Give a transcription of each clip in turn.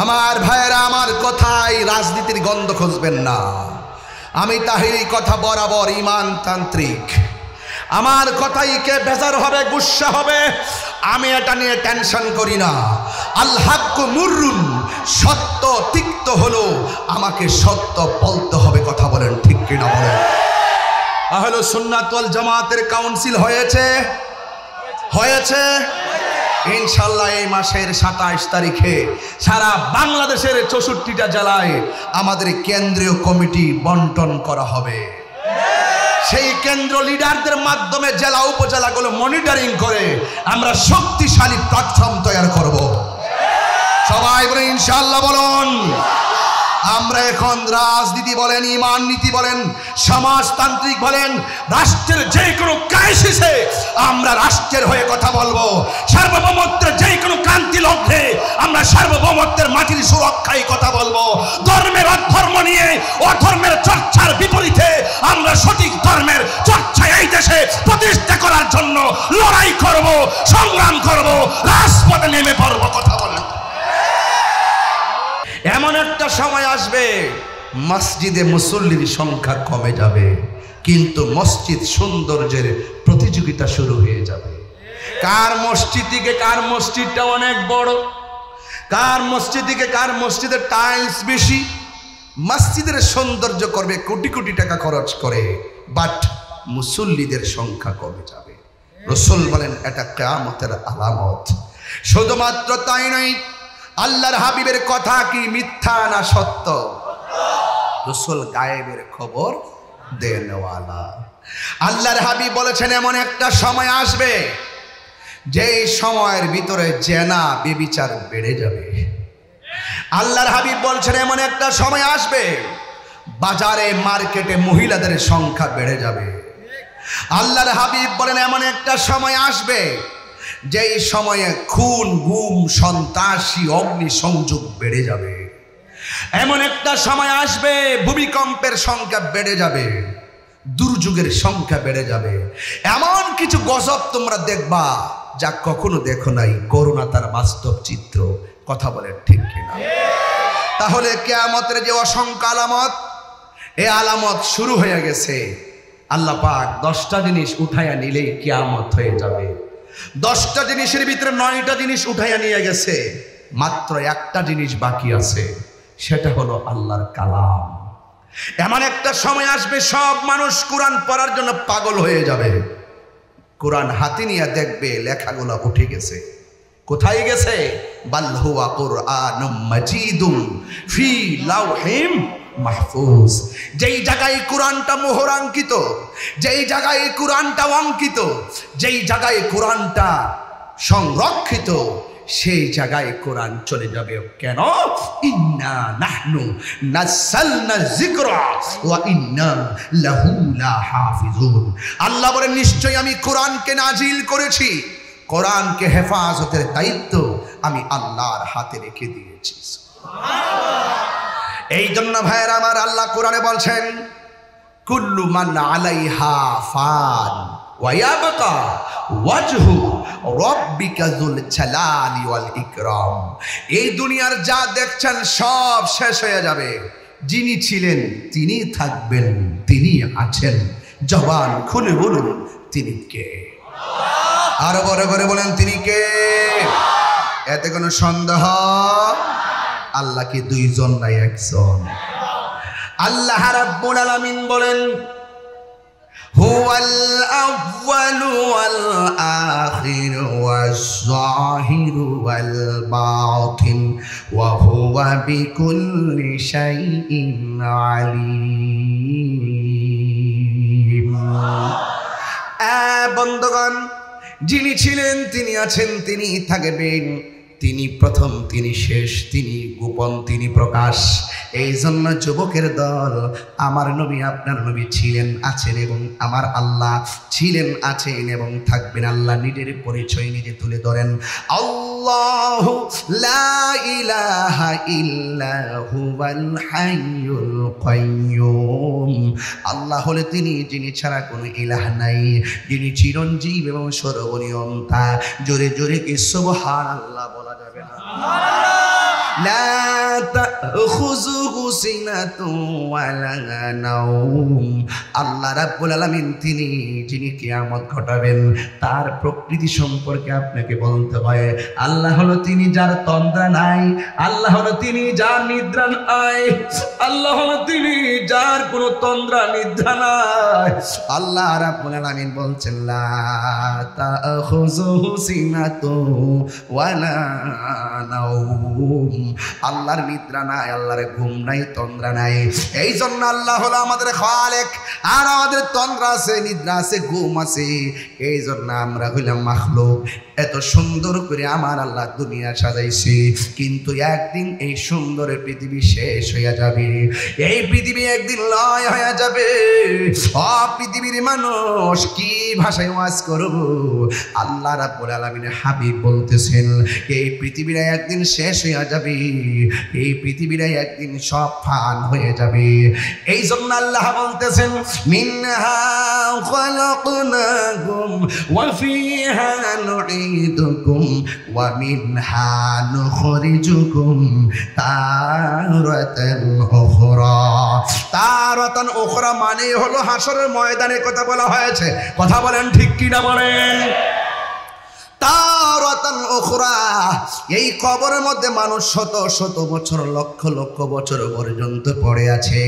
আমার ভাইয়েরা, আমার কথায় রাজনীতির গন্ধ খুঁজবেন না। আমি তাহিরি কথা বরাবর ইমানতান্ত্রিক। আমার কথাই কে বেজার হবে, গুস্সা হবে, আমি এটা নিয়ে টেনশন করি না। আল হাক্কু মুররুন, সত্য তিক্ত হলো, আমাকে সত্য বলতে হবে। কথা বলেন ঠিক কিনা বলেন? আহলে সুন্নাত ওয়াল জামাতের কাউন্সিল হয়েছে ইনশাআল্লাহ এই মাসের 27 তারিখে সারা বাংলাদেশের 64টা জেলায় আমাদের কেন্দ্রীয় কমিটি বন্টন করা হবে। সেই কেন্দ্র লিডারদের মাধ্যমে জেলা উপজেলাগুলো মনিটরিং করে আমরা শক্তিশালী প্ল্যাটফর্ম তৈরি করব। সবাই বলে ইনশাআল্লাহ বলুন। আমরা এখন রাজনীতি বলেন, ইমান নীতি বলেন, সমাজতান্ত্রিক বলেন, রাষ্ট্রের যে কোনো ক্রাইসিসে আমরা রাষ্ট্রের হয়ে কথা বলবো। সার্বভৌমত্বের যে কোনো ক্রান্তি লগ্নে আমরা সার্বভৌমত্বের মাটির সুরক্ষায় কথা বলবো। ধর্মের অধর্ম নিয়ে অধর্মের চর্চার বিপরীতে আমরা সঠিক ধর্মের চর্চা এই দেশে প্রতিষ্ঠা করার জন্য লড়াই করব, সংগ্রাম করব, রাজপথে নেমে পড়ব। কথা বলেন। এমন একটা সময় আসবে মসজিদে মুসল্লির সংখ্যা কমে যাবে, কিন্তু মসজিদ সৌন্দর্যের প্রতিযোগিতা শুরু হয়ে যাবে। কার মসজিদ থেকে কার মসজিদটা অনেক বড়, কার মসজিদ থেকে কার মসজিদের টাইলস বেশি। মসজিদের সৌন্দর্য করবে কোটি কোটি টাকা খরচ করে, বাট মুসল্লিদের সংখ্যা কমে যাবে। রাসূল বলেন এটা কিয়ামতের আলামত। শুধুমাত্র তাই নয়, আল্লাহর হাবিবের কথা কি মিথ্যা না সত্য? রাসূল গায়েবের খবর দেনওয়ালা। আল্লাহর হাবিব বলেছেন এমন একটা সময় আসবে যেই সময়ের ভিতরে জেনা ব্যভিচার বেড়ে যাবে। আল্লাহর হাবিব বলছেন এমন একটা সময় আসবে বাজারে মার্কেটে মহিলাদের সংখ্যা বেড়ে যাবে। আল্লাহর হাবিব বলেন এমন একটা সময় আসবে যেই সময়ে খুন, গুম, সন্ত্রাসী, অগ্নিসংযোগ বেড়ে যাবে। এমন একটা সময় আসবে ভূমিকম্পের সংখ্যা বেড়ে যাবে, দুর্যোগের সংখ্যা বেড়ে যাবে। এমন কিছু গজব তোমরা দেখবা যা কখনো দেখো নাই। করোনা তার বাস্তব চিত্র। কথা বলে ঠিক কিনা? তাহলে কিয়ামতের যে অসংখ্য আলামত, এই আলামত শুরু হয়ে গেছে। আল্লাহ পাক 10টা জিনিস উঠাইয়া নিলেই কিয়ামত হয়ে যাবে। 10টা জিনিসের ভিতরে 9টা জিনিস উঠাইয়া নিয়ে গেছে, মাত্র একটা জিনিস বাকি আছে, সেটা হলো আল্লাহর কালাম। এমন একটা সময় আসবে সব মানুষ কোরআন পড়ার জন্য পাগল হয়ে যাবে। কোরআন হাতে নিয়ে দেখবে লেখাগুলো উঠে গেছে। কোথায় গেছে? বাল হুয়া কুরআনুম মাজিদুম ফি লাওহিম মাহফুজ। যেই জায়গায় কোরআনটা মোহরাঙ্কিত, যেই জায়গায় কোরআনটা অঙ্কিত, যেই জায়গায় কোরআনটা সংরক্ষিত, সেই জায়গায় কোরআন চলে যাবে। কেন? ইন্না নাহনু নাযালনা যিকরা ওয়া ইন্না লাহু লাহাফিজুন। আল্লাহ বলেন নিশ্চয়ই আমি কোরআনকে নাজিল করেছি, কোরআনকে হেফাজতের দায়িত্ব আমি আল্লাহর হাতে রেখে দিয়েছি। এই জন্য ভাইয়েরা আমার, আল্লাহ কোরআনে বলছেন কুল্লু মান আলাইহা ফান ওয়া ইয়াবকা ওয়াজহু রাব্বিকা যুল জালালি ওয়াল ইকরাম। এই দুনিয়ার যা দেখছেন সব শেষ হয়ে যাবে। যিনি ছিলেন তিনি থাকবেন, তিনি আছেন। জবান খুলে বলুন তিনি কে? আরো বড় করে বলেন তিনি কে? এতে কোনো সন্দেহ? আল্লাহ কি দুইজন নাই একজন? আল্লাহ রাব্বুল আলামিন বলেন হুয়াল আউয়ালু ওয়াল আখিরু ওয়াজ যাহিরু ওয়াল বাতিন ওয়া হুয়া বিকুল্লি শাইইন আলীম। বন্ধুগণ, যিনি ছিলেন তিনি আছেন, তিনি থাকবেন। তিনি প্রথম, তিনি শেষ, তিনি গোপন, তিনি প্রকাশ। এই জন্য যুবকের দল, আমার নবী আপনার নবী ছিলেন, আছেন এবং আমার আল্লাহ ছিলেন, আছেন এবং থাকবেন। আল্লাহ নিজের পরিচয় নিজে তুলে ধরেন, আল্লাহু লা ইলাহা ইল্লা হুয়াল হাইয়ুল কাইয়্যুম। আল্লাহ হলে তিনি, যিনি ছাড়া কোনো ইলাহ নাই, যিনি চিরঞ্জীব এবং সর্বনিয়ন্তা। জোরে জোরে কি সুবহানাল্লাহ বলা যাবে না? লা তাখুযুহু সিনাতুন ওয়ালা নাওম। আল্লাহ রাব্বুল আলামিন তিনি যিনি কিয়ামত ঘটাবেন তার প্রকৃতি সম্পর্কে আপনাকে বলতে হয়। আল্লাহ হলো তিনি যার তন্দ্রা নাই, আল্লাহ হলো তিনি যার নিদ্রা নাই, আল্লাহ হলো তিনি যার কোনো তন্দ্রা নিদ্রা নাই। আল্লাহ রাব্বুল আলামিন বলছেন লা তাখুযুহু সিনাতুন ওয়ালা নাওম। আল্লাহর নিদ্রা নাই, আল্লাহর ঘুম নাই, তন্দ্রা নাই। এই জন্য আল্লাহ হলো আমাদের খালেক, আর আমাদের তন্দ্রা আছে, নিদ্রা আছে, ঘুম আছে। এই জন্য আমরা হইলাম মাখলুক। এত সুন্দর করে আমার আল্লাহ দুনিয়া সাজাইছে, কিন্তু একদিন এই সুন্দর পৃথিবী শেষ হয়ে যাবে। এই পৃথিবী একদিন লয় হয়ে যাবে। পৃথিবীর মানুষ কি ভাষায় ওয়াজ করব? আল্লাহ রাব্বুল আলামিনের হাবিব বলতেছেন এই পৃথিবীটা একদিন শেষ হয়ে যাবে, এই পৃথিবীটা একদিন সব ফান হয়ে যাবে। এই জন্য আল্লাহ বলতেছেন মিনহা খালাকনাকুম ওয়া ফিহা নুঈদুকুম ওয়া মিনহা নুখরিজুকুম তারাতান উখরা। তারাতান উখরা মানে হলো হাসরের ময়দানের কথা বলা হয়েছে। কথা বলেন ঠিক কি না বলেন? তারাতান উখরা, এই কবরের মধ্যে মানুষ শত শত বছর, লক্ষ লক্ষ বছর পর্যন্ত পড়ে আছে,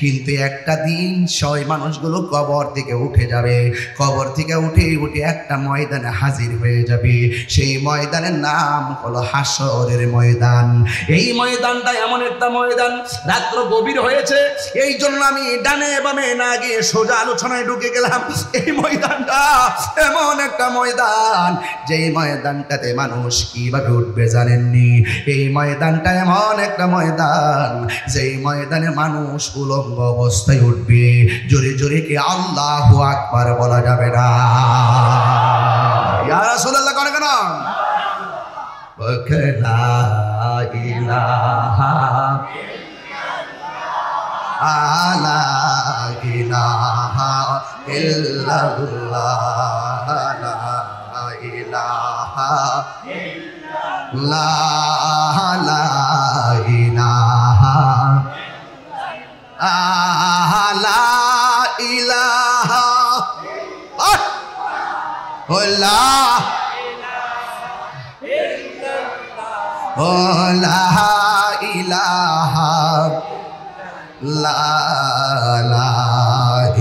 কিন্তু একটা দিন সেই মানুষগুলো কবর থেকে উঠে যাবে। কবর থেকে উঠে উঠে একটা ময়দানে হাজির হয়ে যাবে। সেই ময়দানের নাম হলো হাসরের ময়দান। এই ময়দানটা এমন একটা ময়দান, রাত্র গভীর হয়েছে, এই জন্য আমি ডানে বামে না গিয়ে সোজা আলোচনায় ঢুকে গেলাম। এই ময়দানটা এমন একটা ময়দান, যে ময়দানটাতে মানুষ কিভাবে উঠবে জানেননি? এই ময়দানটা এমন একটা ময়দান, যেই ময়দানে মানুষ উলঙ্গ অবস্থায় উঠবে। জোরে জোরে কি আল্লাহু আকবার বলা যাবে না? ইয়া রাসূলুল্লাহ করে কেন? লা ইলাহা লা ইলাহা ইল্লাল্লাহ, লা ইলাহা ইল্লাল্লাহ, লা ইলাহা লা ইলাহা ইল্লাল্লাহ, লা ইলাহা লা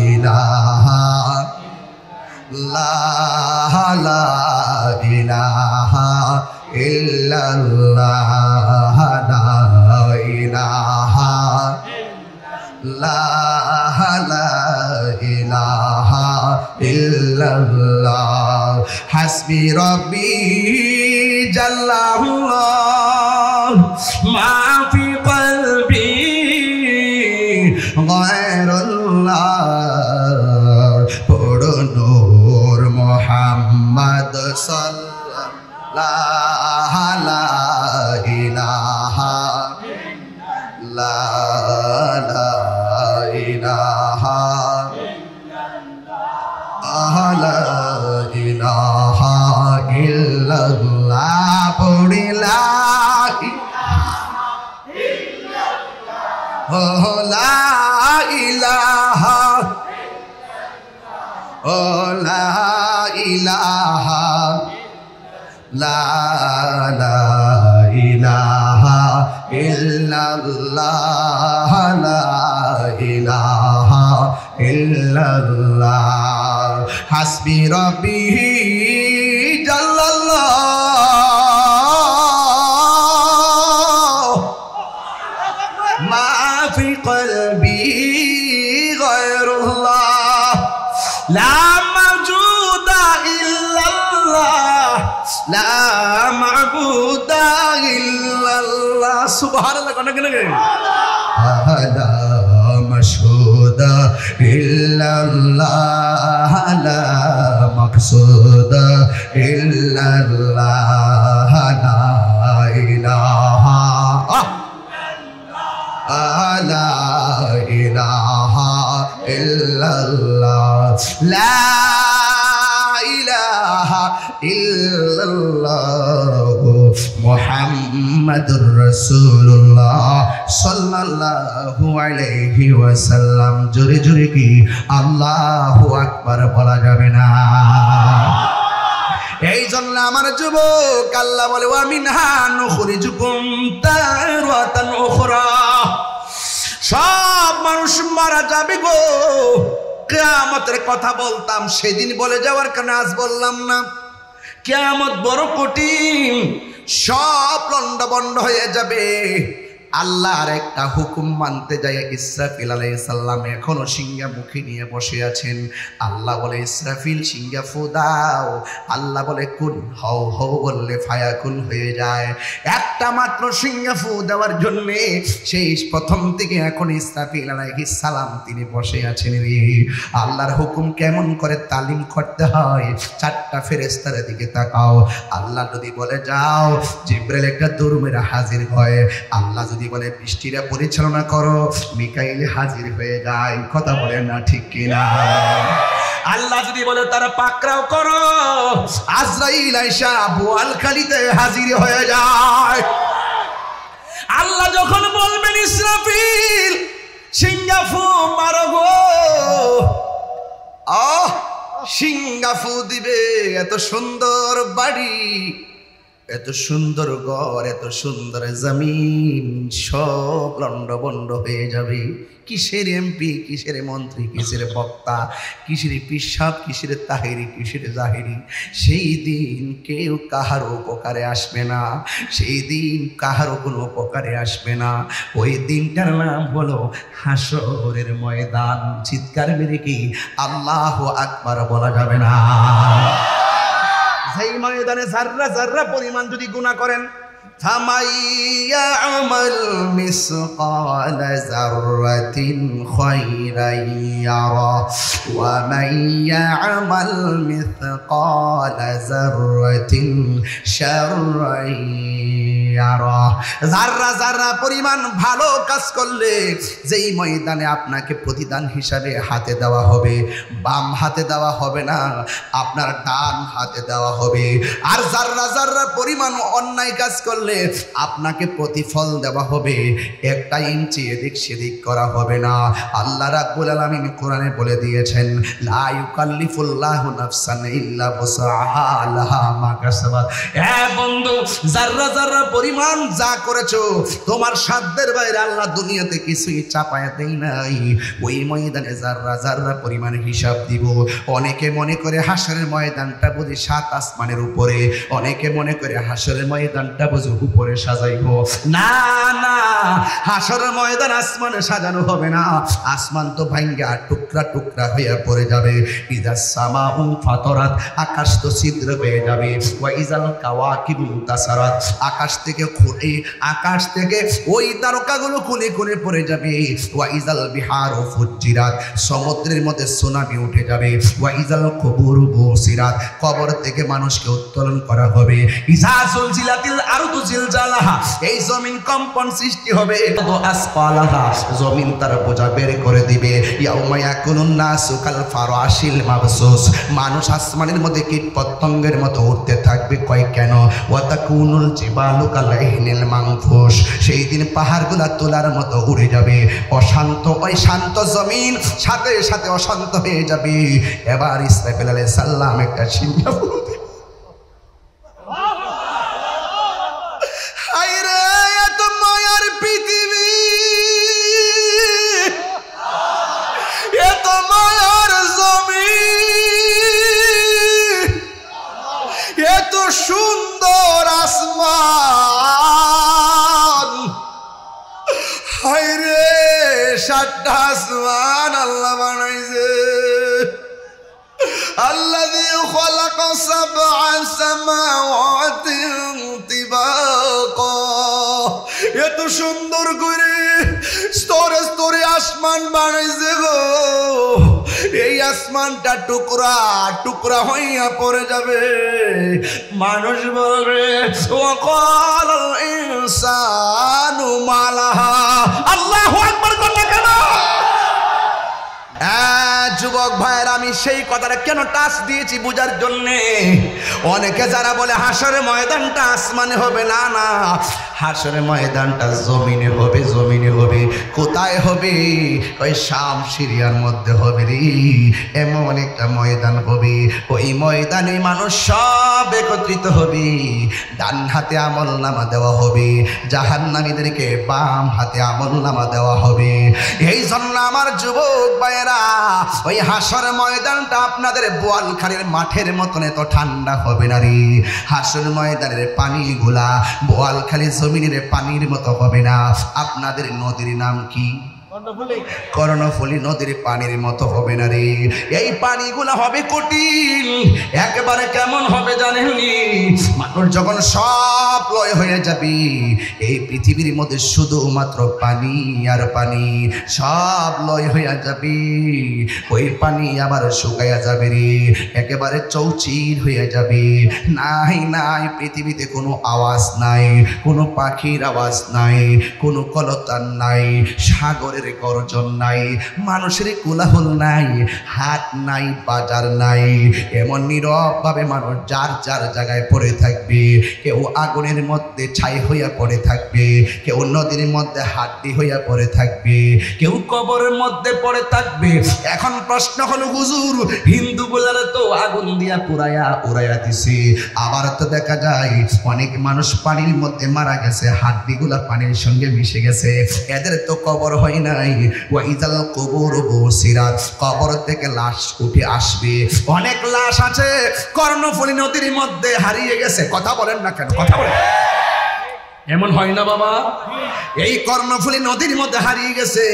ইলাহা লা ইলাহা ইল্লাল্লাহ, লা ইলাহা লা ইলাহা ইল্লাল্লাহ। হাসবি রব্বি জাল্লাল্লাহ মা ফি কলবি গায়রুল্লাহ। পড়ো নূর মুহাম্মদ সাল্লাল্লাহু আলাইহি ইলাহা লা ইলাহা লা ইলাহা ইল্লাল্লাহ। পড়ি লা ইলাহা লা ইলাহা লা ইলাহা ইল্লাল্লাহ, লা ইলাহা ইল্লাল্লাহ। হাসবি রব্বি জাল্লাল্লাহ মা ফি কলবি গায়রুল্লাহ, লা মাওজুদা ইল্লাল্লাহ, লা মাবুদা ইল্লাল্লাহ। সুবহানাল্লাহ কোন কেন গে? লা মাশহুদা ইল্লাল্লাহ, লা মাকসুদা ইল্লাল্লাহ, লা ইলাহা লা ইলাহা ইল্লাল্লাহ, লা ইলাহা ইল্লাল্লাহ মুহাম্মাদুর রাসূলুল্লাহ সাল্লাল্লাহু আলাইহি ওয়াসাল্লাম। জোরে জোরে কি আল্লাহু আকবার বলা যাবে না? এই জন্য আমার যুবক আল্লাহ বলে ওয়া মিনহা নুখরিজুকুম তারাতান উখরা। সব মানুষ মারা যাবে গো, কিয়ামতের কথা বলতাম সেদিন বলে যাওয়ার কারণে আজ বললাম না। কিয়ামত বড় কঠিন, সব লন্ডভন্ড হয়ে যাবে। আল্লাহর একটা হুকুম মানতে যায় ইসরাফিল আলাইহিস সালাম এখনো সিংহা মুখে নিয়ে বসে আছেন। আল্লাহ বলে ইসরাফিল সিংহা ফু দাও। আল্লাহ বলে কুন হও, হও বললে ফায়াকুন হয়ে যায়। একটা মাত্র সিংহা ফু দেওয়ার জন্য সেই প্রথম থেকে এখন ইসরাফিল আলাইহিস সালাম তিনি বসে আছেন। রে আল্লাহর হুকুম কেমন করে তালিম করতে হয়, চারটা ফেরেশতার দিকে তাকাও। আল্লাহ যদি বলে যাও, জিবরাইল একটা দৌড় মেরে হাজির হয়। আল্লাহ যদি বলে বৃষ্টিটা পরিচালনা করো, মিকাইল হাজির হয়ে যায়। কথা বলেন না ঠিক কিনা? আল্লাহ যদি বলে তারা পাকড়াও করো, আজরাইল আয়েশা বোয়ালখালীতে হাজির হয়ে যায়। আল্লাহ যখন বলবেন ইসরাফিল সিংহাফু মারো গো, সিংহাফু দিবে। এত সুন্দর বাড়ি, এত সুন্দর ঘর, এত সুন্দর জমিন সব লন্ডভন্ড হয়ে যাবে। কিসের এমপি, কিসের মন্ত্রী, কিসের বক্তা, কিসের পিসাব, কিসের তাহেরি, কিসের জাহেরি। সেই দিন কেউ কাহার উপকারে আসবে না, সেই দিন কাহারও কোনো উপকারে আসবে না। ওই দিনটার নাম হলো হাসরের ময়দান। চিৎকার মেরে কি আল্লাহু আকবার বলা যাবে না? সেই ময়দানে যাররা যাররা পরিমাণ যদি গুনাহ করেন, ফামাইয়া আমাল মিসকালা যাররাতিন খায়রান ইয়ারা ওয়া মাইয়া আমাল মিসকালা যাররাতিন শাররান ইয়ারা। যাররা যাররা পরিমাণ ভালো কাজ করলে যেই ময়দানে আপনাকে প্রতিদান হিসাবে হাতে দেওয়া হবে, বাম হাতে দেওয়া হবে না, আপনার ডান হাতে দেওয়া হবে। আর যাররা যাররা পরিমাণ অন্যায় কাজ করলে আপনাকে প্রতিফল দেওয়া হবে, একটা ইঞ্চি এদিক সেদিক করা হবে না। আল্লাহ রাব্বুল আলামিন কোরআনে বলে দিয়েছেন, লা ইউকাল্লিফুল্লাহু নাফসান ইল্লা বুসআহা লাহা মা কাসাবাত। এ বন্ধু, যাররা যাররা পরিমাণ যা করেছো তোমার সাধ্যের বাইরে আল্লাহ দুনিয়াতে কিছুই চাপায়া দেই নাই। ওই ময়দানে যাররা যাররা পরিমাণ হিসাব দিব। অনেকে মনে করে হাসরের ময়দানটা বুঝি 7 আসমানের উপরে, অনেকে মনে করে হাসরের ময়দানটা বুঝি উপরে সাজাইবো। না না, হাসরের ময়দান আসমানে সাজানো হবে না। আসমান তো ভাঙ্গা টুকরা টুকরা হয়ে পড়ে যাবে। ইযাস সামাউ ফাতারাত, আকাশ তো ছিদ্র হয়ে যাবে। ওয়া ইযাল কাওয়াকিবু তাসারাত, আকাশ থেকে খুলে, আকাশ থেকে ওই তারকাগুলো খুলে খুলে পড়ে যাবে। ওয়া ইযাল বিহারু ফুজ্জিরাত, সমুদ্রের মধ্যে সুনামি উঠে যাবে। ওয়া ইযাল কুবুরু বুসিরাত, কবর থেকে মানুষকে উত্তোলন করা হবে। ইযা যুলজিলাতিল আরদু জিলজালাহা, এই জমিন কম্পন সৃষ্টি হবে। আসফালাহা, জমিন তার বোঝা বের করে দিবে। ইয়াউমা ইয়াকুনুন নাসু কাল ফারাশিল মাবসুস, মানুষ আসমানের মধ্যে কীট পতঙ্গের মতো উঠতে থাকবে। কয় কেন? ওয়া তাকুনুল জিবালু কাল ইহনিল মানফুস, সেই দিন পাহাড়গুলা তোলার মতো উড়ে যাবে। অশান্ত, ওই শান্ত জমিন সাথে সাথে অশান্ত হয়ে যাবে। এবার ইসরাফিল আলাইহিস সালাম একটা সিংহা ফুঁকবে। সুন্দর আসমান, হায়রে 7টা আসমান আল্লাহ বানাইছে। আল্লাযী খালাকা সাবআ সামাওয়াতিন তিবাকা, এত সুন্দর করে স্তরে স্তরে আসমান বানাইছে গো। এই আসমানটা টুকরা টুকরা হইয়া পড়ে যাবে। মানুষ বলবে ওয়াকালাল ইনসানু মালাহা। আল্লাহু আকবার, কেন যুবক ভাইয়ের, আমি সেই কথাটা কেন টাচ দিয়েছি বুঝার জন্যে। অনেকে যারা বলে হাসরের ময়দানটা আসমানে হবে, না না, হাসরের ময়দানটা জমিনে হবে, জমিনে হবে। কোথায় হবে? ওই শাম সিরিয়ার মধ্যে হবে রে। এমন একটা ময়দান হবে, ওই ময়দানে মানুষ সব একত্রিত হবে। ডান হাতে আমল নামা দেওয়া হবে, জাহান্নামীদেরকে বাম হাতে আমল নামা দেওয়া হবে। এই জন্য আমার যুবক ভাইয়েরা, ওই হাসরের ময়দানটা আপনাদের বোয়ালখালীর মাঠের মতন এত ঠান্ডা হবে না রে। হাসরের ময়দানের পানিগুলা বোয়ালখালী জমিনের পানির মতো হবে না। আপনাদের নদীর নাম কি? কর্ণফুলী নদীর পানির মতো হবে না রে। এই পানিগুলা হবে কঠিন, একেবারে কেমন হবে জানেননি? মানুষ যখন সব লয় হয়ে যাবে, এই পৃথিবীর মধ্যে শুধুমাত্র পানি আর পানি, সব লয় হয়ে যাবে। ওই পানি আবার শুকাইয়া যাবে রে, একেবারে চৌচির হয়ে যাবে। নাই নাই, পৃথিবীতে কোনো আওয়াজ নাই, কোনো পাখির আওয়াজ নাই, কোনো কলতান নাই, সাগরের গর্জন নাই, মানুষের কোলাহল নাই, হাট নাই, বাজার নাই। এমন নীরব ভাবে মানুষ যার যার জায়গায় পড়ে থাকবে। কেউ আগুনের মধ্যে ছাই হইয়া পড়ে থাকবে, কেউ নদীর মধ্যে হাড্ডি হইয়া পড়ে থাকবে, কেউ কবরের মধ্যে পড়ে থাকবে। এখন প্রশ্ন হলো, হুজুর, হিন্দুগুলার তো আগুন দিয়া উড়াইয়া দিছে, আবার তো দেখা যায় অনেক মানুষ পানির মধ্যে মারা গেছে, হাড্ডিগুলা পানির সঙ্গে মিশে গেছে, এদের তো কবর হয় নাই। ওয়াইজাল কুবুর বুসিরাত, কবর থেকে লাশ উঠে আসবে। অনেক লাশ আছে কর্ণফুলী নদীর মধ্যে হারিয়ে গেছে। কথা বলেন না কেন? কথা বলেন। এমন হয় না বাবা? এই কর্ণফুলী নদীর মধ্যে হারিয়ে গেছে।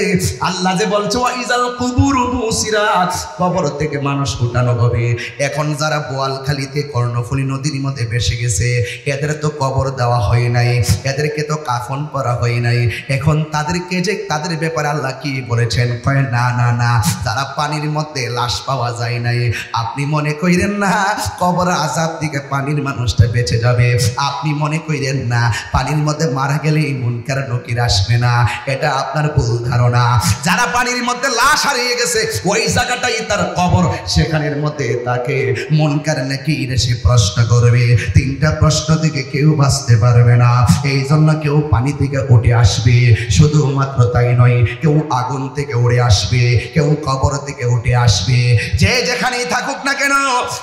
আল্লাহ যে বলছে ওয়াইজাল কুবুর বুসিরাত, কবর থেকে মানুষ উঠানো হবে। এখন যারা বোয়ালখালীতে কর্ণফুলী নদীর মধ্যে ভেসে গেছে, এদের তো কবর দেওয়া হয় নাই, এদেরকে তো কাফন পরা হয় নাই। এখন তাদেরকে যে, তাদের ব্যাপারে আল্লাহ কি বলেছেন? কয় না না না, যারা পানির মধ্যে লাশ পাওয়া যায় নাই, আপনি মনে কইরেন না কবর আযাব থেকে পানির মানুষটা বেঁচে যাবে। আপনি মনে কইরেন না পানির মধ্যে মারা গেলে মুনকার নকির আসবে না, এটা আপনার ভুল ধারণা। যারা পানির মধ্যে লাশ হারিয়ে গেছে, ওই জায়গাটাই তার কবর, সেখানের মধ্যে তাকে মুনকার নাকির এসে প্রশ্ন করবে। তিনটা প্রশ্ন থেকে কেউ বাঁচতে পারবে না। এই জন্য কেউ পানি থেকে উঠে আসবে, শুধুমাত্র তাই নয়, কেউ আগুন থেকে উড়ে আসবে, কেউ কবর থেকে উঠে আসবে। যে যেখানেই থাকুক না কেন,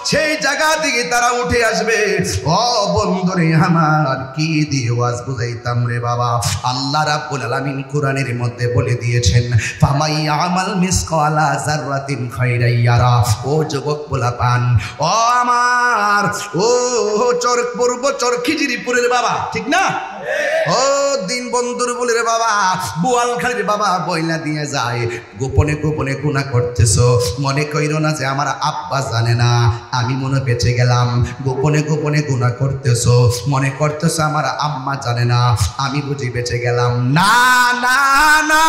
সেই জায়গা থেকে তারা উঠে আসবে। ও বন্ধুরে আমার, কি দিয়ে ওয়াজ বুঝাইতাম রে বাবা। আল্লাহ রাব্বুল আলামিন কোরআনের মধ্যে বলে দিয়েছেন, ফামাই আমাল মিসকালা যাররাতিন খাইরান ইয়ারা। ও যুবক পোলাপান, ও আমার, ও চর খিজিরিপুরের বাবা, ঠিক না? ও দিন বন্ধুর বলে রে বাবা, বোয়ালখালীর বাবা বইলা দিয়ে যায়, গোপনে গোপনে গুনাহ করতেছো। মনে কইরো না যে আমার আব্বা জানে না, আমি মনে বেঁচে গেলাম। গোপনে গোপনে গুনাহ করতেছো, মনে করতেছো আমার আম্মা জানে না, আমি বুঝি বেঁচে গেলাম। না না না,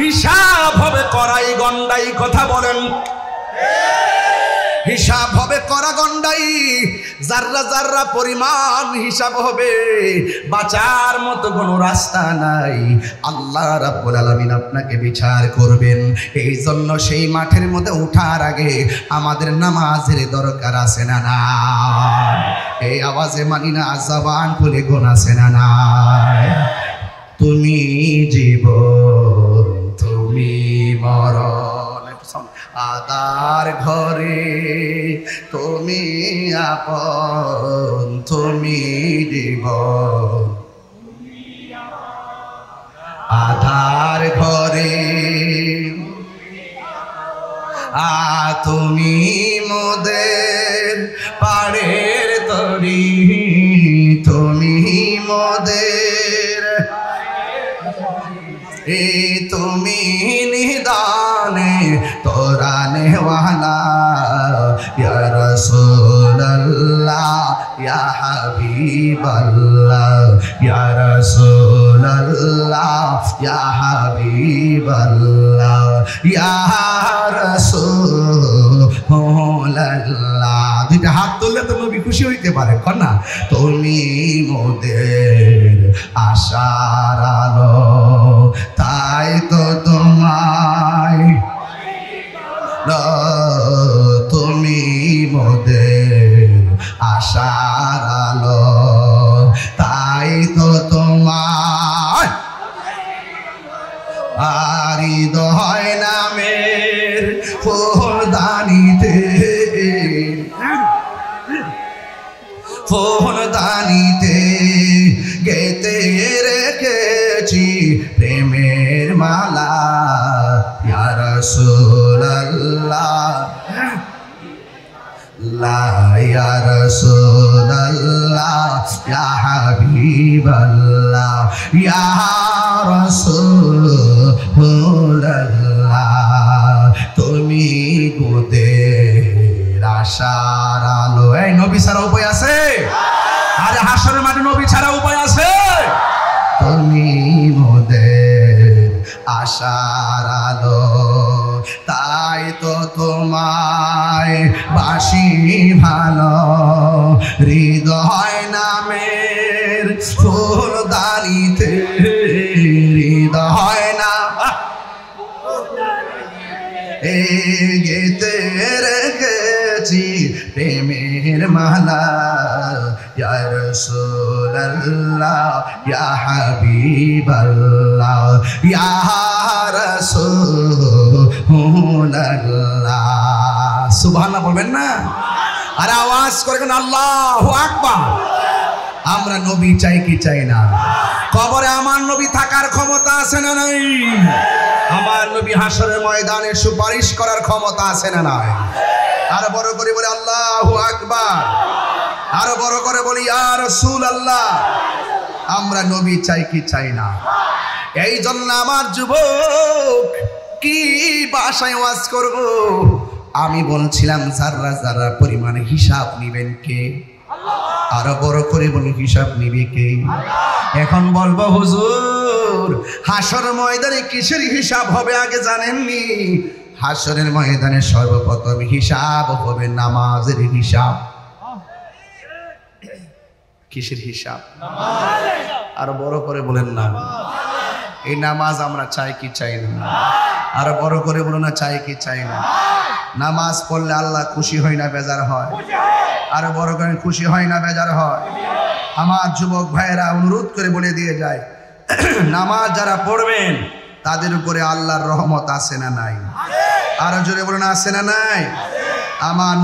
হিসাব হবে করাই গন্ডাই। কথা বলেন। হিসাব হবে করা গন্ডাই, জাররা জাররা পরিমাণ হিসাব হবে। বাঁচার মতো কোনো রাস্তা নাই। আল্লাহ রাব্বুল আলামিন আপনাকে বিচার করবেন। এই জন্য সেই মাঠের মধ্যে ওঠার আগে আমাদের নামাজের দরকার আছে না না? এই আওয়াজে মানি না, জবান খুলে গুণ আছে না না? তুমি জীবন, তুমি মরণ, আদার ঘরে তুমি আপন, তুমি জীবন, আধার ঘরে তুমি মোদের পাড়ের তরি, তুমি মোদের, তুমি নিদানে তোরানে ওয়ালা, ইয়া রাসূলুল্লাহ ইয়া হাবিবাল্লাহ, ইয়া রাসূলুল্লাহ ইয়া হাবিবাল্লাহ, ইয়া রাসূলুল্লাহ। দুইটা হাত তুললে তো নবী খুশি হইতে পারে, কর না? তুমি মোদের আশার আলো, তাই তো তোমায় হৃদয় নামের ফুলদানিতে ফুলদানিতে গেতে রেখেছি প্রেমের মালা ইয়া রাসূলুল্লাহ লা ইয়া রাসূলুল্লাহ ইয়া হাবিবাল্লাহ ইয়া রাসূলুল্লাহ তুমি মোদের আশার আলো। এই নবী ছাড়া উপায় আছে? আরে হাসরের মাঠে নবী ছাড়া উপায় আছে? তুমি মোদের আশার আলো, তাই তো তোমায় বাসি ভালো। হৃদয় নামের ফুলদানিতে হৃদয় না গেতে রেখেছি প্রেমের মালা ইয়া রাসূলুল্লাহ ইয়া হাবিবাল্লাহ ইয়া রাসূলুল্লাহ। সুবহানাল্লাহ বলবেন না? আর আওয়াজ করে কেন আল্লাহু আকবার। আমরা নবী চাই কি চাই না? কবরে আমার নবী থাকার ক্ষমতা আছে না নাই? আমার নবী হাসরের ময়দানে সুপারিশ করার ক্ষমতা আছে না নাই? আরো বড় করে বলে আল্লাহু আকবার, আরো বড় করে বলি ইয়া রাসূলুল্লাহ। আমরা নবী চাই কি চাই না? এই জন্য আমার যুবক কি ভাষায় ওয়াজ করব? আমি বলছিলাম যারা যারা পরিমাণ হিসাব নিবেন কে? আরো বড় করে বলি হিসাব নিবে কে? এখন বলবো হুজুর হাসর ময়দানে কিসের হিসাব হবে আগে জানেননি? হাসরের ময়দানে সর্বপ্রথম হিসাব হবে নামাজের হিসাব। কিসের হিসাব? আরো বড় করে বলেন না। এই নামাজ আমরা চাই কি চাই না? আরো বড় করে বলো না, চাই কি চাই না? নামাজ পড়লে আল্লাহ খুশি হয় না বেজার হয়? আরো বড় করে খুশি হয় না বেজার হয়? আমার যুবক ভাইয়েরা অনুরোধ করে বলে দিয়ে যায়, নামাজ যারা পড়বেন তাদের উপরে আল্লাহর রহমত আছে না নাই? আরো জোরে বলুন আছে না নাই? আমার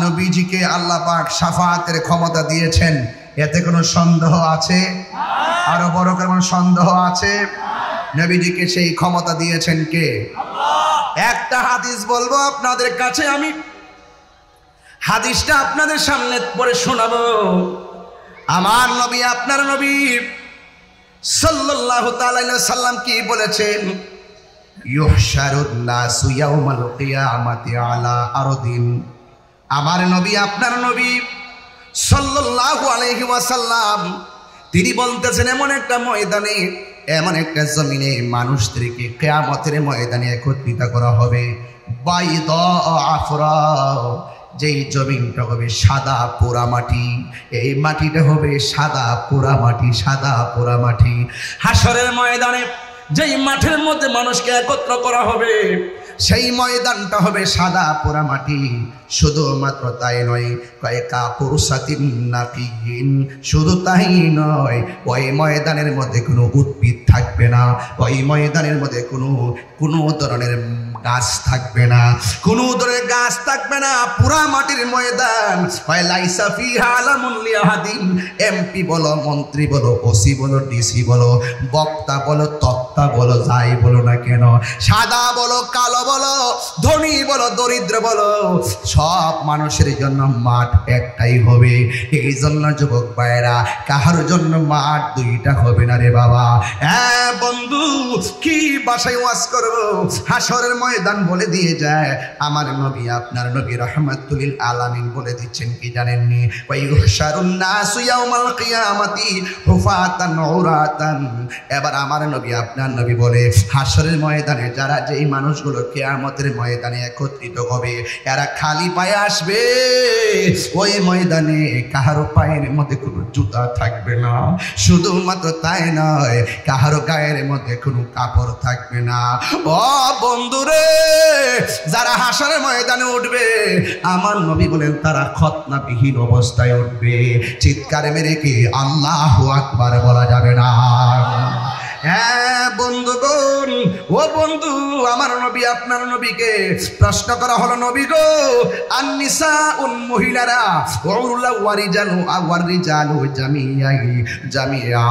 নবীজিকে আল্লাহ পাক শাফাআতের ক্ষমতা দিয়েছেন, এতে কোনো সন্দেহ আছে? আরো বড় করে সন্দেহ আছে? নবীজিকে সেই ক্ষমতা দিয়েছেন কে? একটা হাদিস বলবো আপনাদের কাছে, আমি হাদিসটা আপনাদের সামনে পড়ে শোনাবো। আমার নবী আপনার নবী সাল্লাল্লাহু তাআলা আলাইহি সাল্লাম কি বলেছেন? ইউহশারুন নাসু ইয়াউমাল কিয়ামাতি আলা আরদিন। আমার নবী আপনার নবী সাল্লাল্লাহু আলাইহি ওয়াসাল্লাম তিনি বলতেছেন এমন একটা ময়দানে, এমন একটা জমিনে মানুষদেরকে কিয়ামতের ময়দানে একত্রিত করা হবে। বাইদা আফরা, যেই জমিনটা হবে সাদা পোড়া মাটি, এই মাটিটা হবে সাদা পোড়া মাটি, সাদা পোড়া মাটি। হাসরের ময়দানে যেই মাঠের মধ্যে মানুষকে একত্র করা হবে সেই ময়দানটা হবে সাদা পোড়া মাটি। শুধুমাত্র তাই নয়, শুধু তাই নয়, ওই ময়দানের মধ্যে কোনো উদ্ভিদ থাকবে না, ওই ময়দানের মধ্যে কোনো ধরনের গাছ থাকবে না, কোনো ধরনের গাছ থাকবে না। পুরা মাটির ময়দান। এমপি বলো, মন্ত্রী বলো, ওসি বলো, ডিসি বলো, বক্তা বলো, তক্তা বলো, যাই বলো না কেন, সাদা বলো, কালো বলো, ধনী বলো, দরিদ্র বলো, সব মানুষের জন্য মাঠ একটাই হবে। এই জন্য যুবক ভাইরা, কাহার জন্য মাঠ দুইটা হবে না রে বাবা। হ্যাঁ বন্ধু, কি বাসায় ওয়াজ করবো? হাসরের ময়দান বলে দিয়ে যায় আমার নবী আপনার নবী রাহমাতুল লিল আলামিন বলে দিচ্ছেন কি জানেননি? ওয়াইহুশারুন নাসু ইয়াউমাল কিয়ামাতি হুফাতান উরাতান। এবার আমার নবী আপনার নবী বলে হাসরের ময়দানে যারা যেই মানুষগুলো কিয়ামতের ময়দানে একত্রিত হবে এরা খালি পায়ে আসবে। ওই ময়দানে কাহারো পায়ের মধ্যে কোনো জুতা থাকবে না, শুধুমাত্র তাই নয়, কাহারো গায়ের মধ্যে কোনো কাপড় থাকবে না। ও বন্ধুরে, যারা হাসরের ময়দানে উঠবে আমার নবী বলেন তারা খতনাবিহীন অবস্থায় উঠবে। চিৎকারে মেরে কি আল্লাহু আকবার বলা যাবে না? হ্যাঁ বন্ধু, বন্ধু আমার নবী আপনার নবীকে প্রশ্ন করা হলো, নবী গো আন-নিসাউন মহিলারা ওয়াউলা ওয়ারিজালু আওয়ারিজালু জামিয়া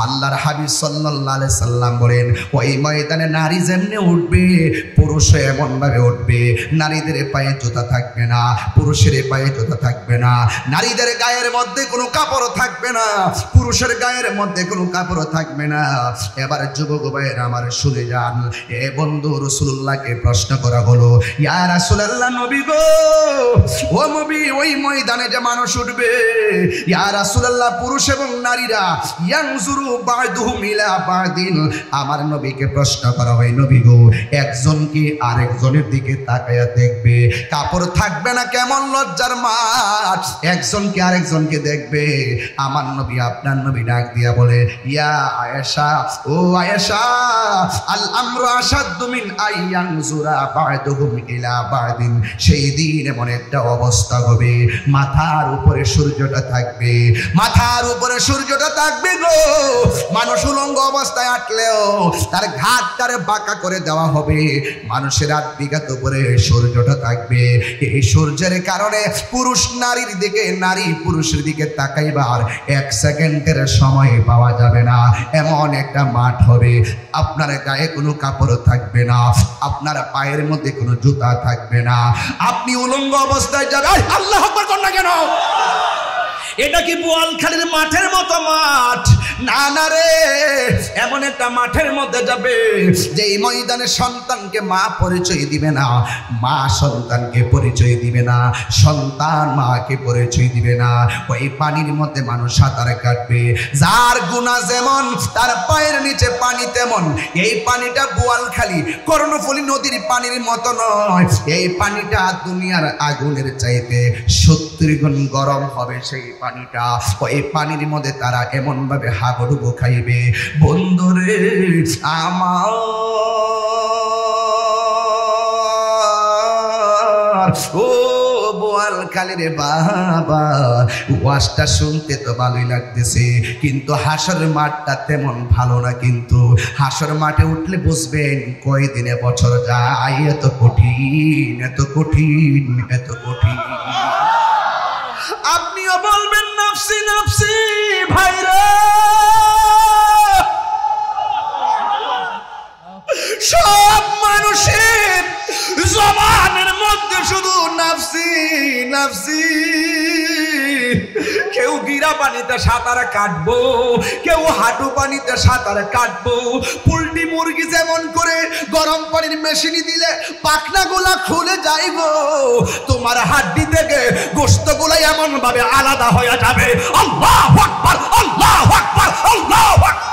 আল্লাহর হাবিব সাল্লাল্লাহু আলাইহি সাল্লাম বলেন ওই ময়দানে নারী যেমনে উঠবে পুরুষ এমন ভাবে উঠবে, নারীদের পায়ে জুতা থাকবে না, পুরুষের পায়ে জুতা থাকবে না, নারীদের গায়ের মধ্যে কোনো কাপড় থাকবে না, পুরুষের গায়ের মধ্যে কোনো কাপড় থাকবে না। এবার যুবক ভাইয়েরা আমার শুনে যান, এ বন্ধু রাসূলুল্লাহকে প্রশ্ন করা হলো, ইয়া রাসূলুল্লাহ নবী গো ও নবী ওই ময়দানে যে মানুষ উঠবে ইয়া রাসূলুল্লাহ পুরুষ এবং নারীরা ইয়ানজুরু বা'দুহুম ইলা বা'দিন, আমার নবীকে প্রশ্ন করা হয় নবী গো একজন কি আরেকজনের দিকে তাকায়া দেখবে, কাপড় থাকবে না, কেমন লজ্জার মাঠ, একজন কি আরেকজনকে দেখবে। আমার নবী আপনার নবী ডাক দিয়া বলে, ইয়া আয়েশা ও আয়েশা আল আমরু আশাদ্দু মিন আইয়ানজুরা বা'দুহুম ইলা বা'দিন, সেই দিন এমন একটা অবস্থা হবে মাথার উপরে সূর্যটা থাকবে, মাথার উপরে সূর্যটা থাকবে গো, মানুষ উলঙ্গ অবস্থায় হাঁটলেও তার ঘাটটারে বাঁকা করে দেওয়া হবে, মানুষের হাত বিঘাত উপরে সূর্যটা থাকবে। এই সূর্যের কারণে পুরুষ নারীর দিকে, নারী পুরুষের দিকে তাকাইবার এক সেকেন্ডের সময় পাওয়া যাবে না, এমন একটা মাঠ হবে, আপনার গায়ে কোনো কাপড় থাকবে না, আপনার পায়ের মধ্যে কোনো জুতা থাকবে না, আপনি উলঙ্গ অবস্থায় যাবেন। আল্লাহু আকবার কোন না কেন? এটা কি বোয়ালখালীর মাঠের মতো মাঠ? না না রে, এমন একটা মাঠের মধ্যে যাবে যেই ময়দানে সন্তানকে মা পরিচয় দিবে না, মা সন্তানকে পরিচয় দিবে না, সন্তান মাকে পরিচয় দিবে না, ওই পানির মধ্যে মানুষ সাঁতার কাটবে, যার গুনাহ যেমন তার পায়ের নিচে পানি তেমন। এই পানিটা বোয়ালখালী কর্ণফুলী নদীর পানির মতো নয়, এই পানিটা দুনিয়ার আগুনের চাইতে 70 গুণ গরম হবে সেই পানিটা। ওই পানির মধ্যে তারা এমন ভাবে হাবুডুবু খাইবে, বন্ধুরে আমার ও বোয়ালখালীর বাবা, ওয়াজটা শুনতে তো ভালোই লাগতেছে, কিন্তু হাসর মাঠটা তেমন ভালো না, কিন্তু হাসর মাঠে উঠলে বুঝবেন কয়দিনে বছর যায়, এত কঠিন, এত কঠিন, এত কঠিন। আপনিও বলবেন নাফসি নাফসি ভাইরা, সব মানুষের জবানের মধ্যে শুধু নাফসি নাফসি। কেউ গিরা পানিতে সাঁতার কাটবো, কেউ হাঁটু পানিতে সাঁতার কাটবো, পোল্ট্রি মুরগি যেমন করে গরম পানির মেশিনে দিলে পাখনা গুলা খুলে যাইবো, তোমার হাড্ডি থেকে গোশত গুলা এমন ভাবে আলাদা হয়ে যাবে। আল্লাহু আকবার, আল্লাহু আকবার, আল্লাহু আকবার।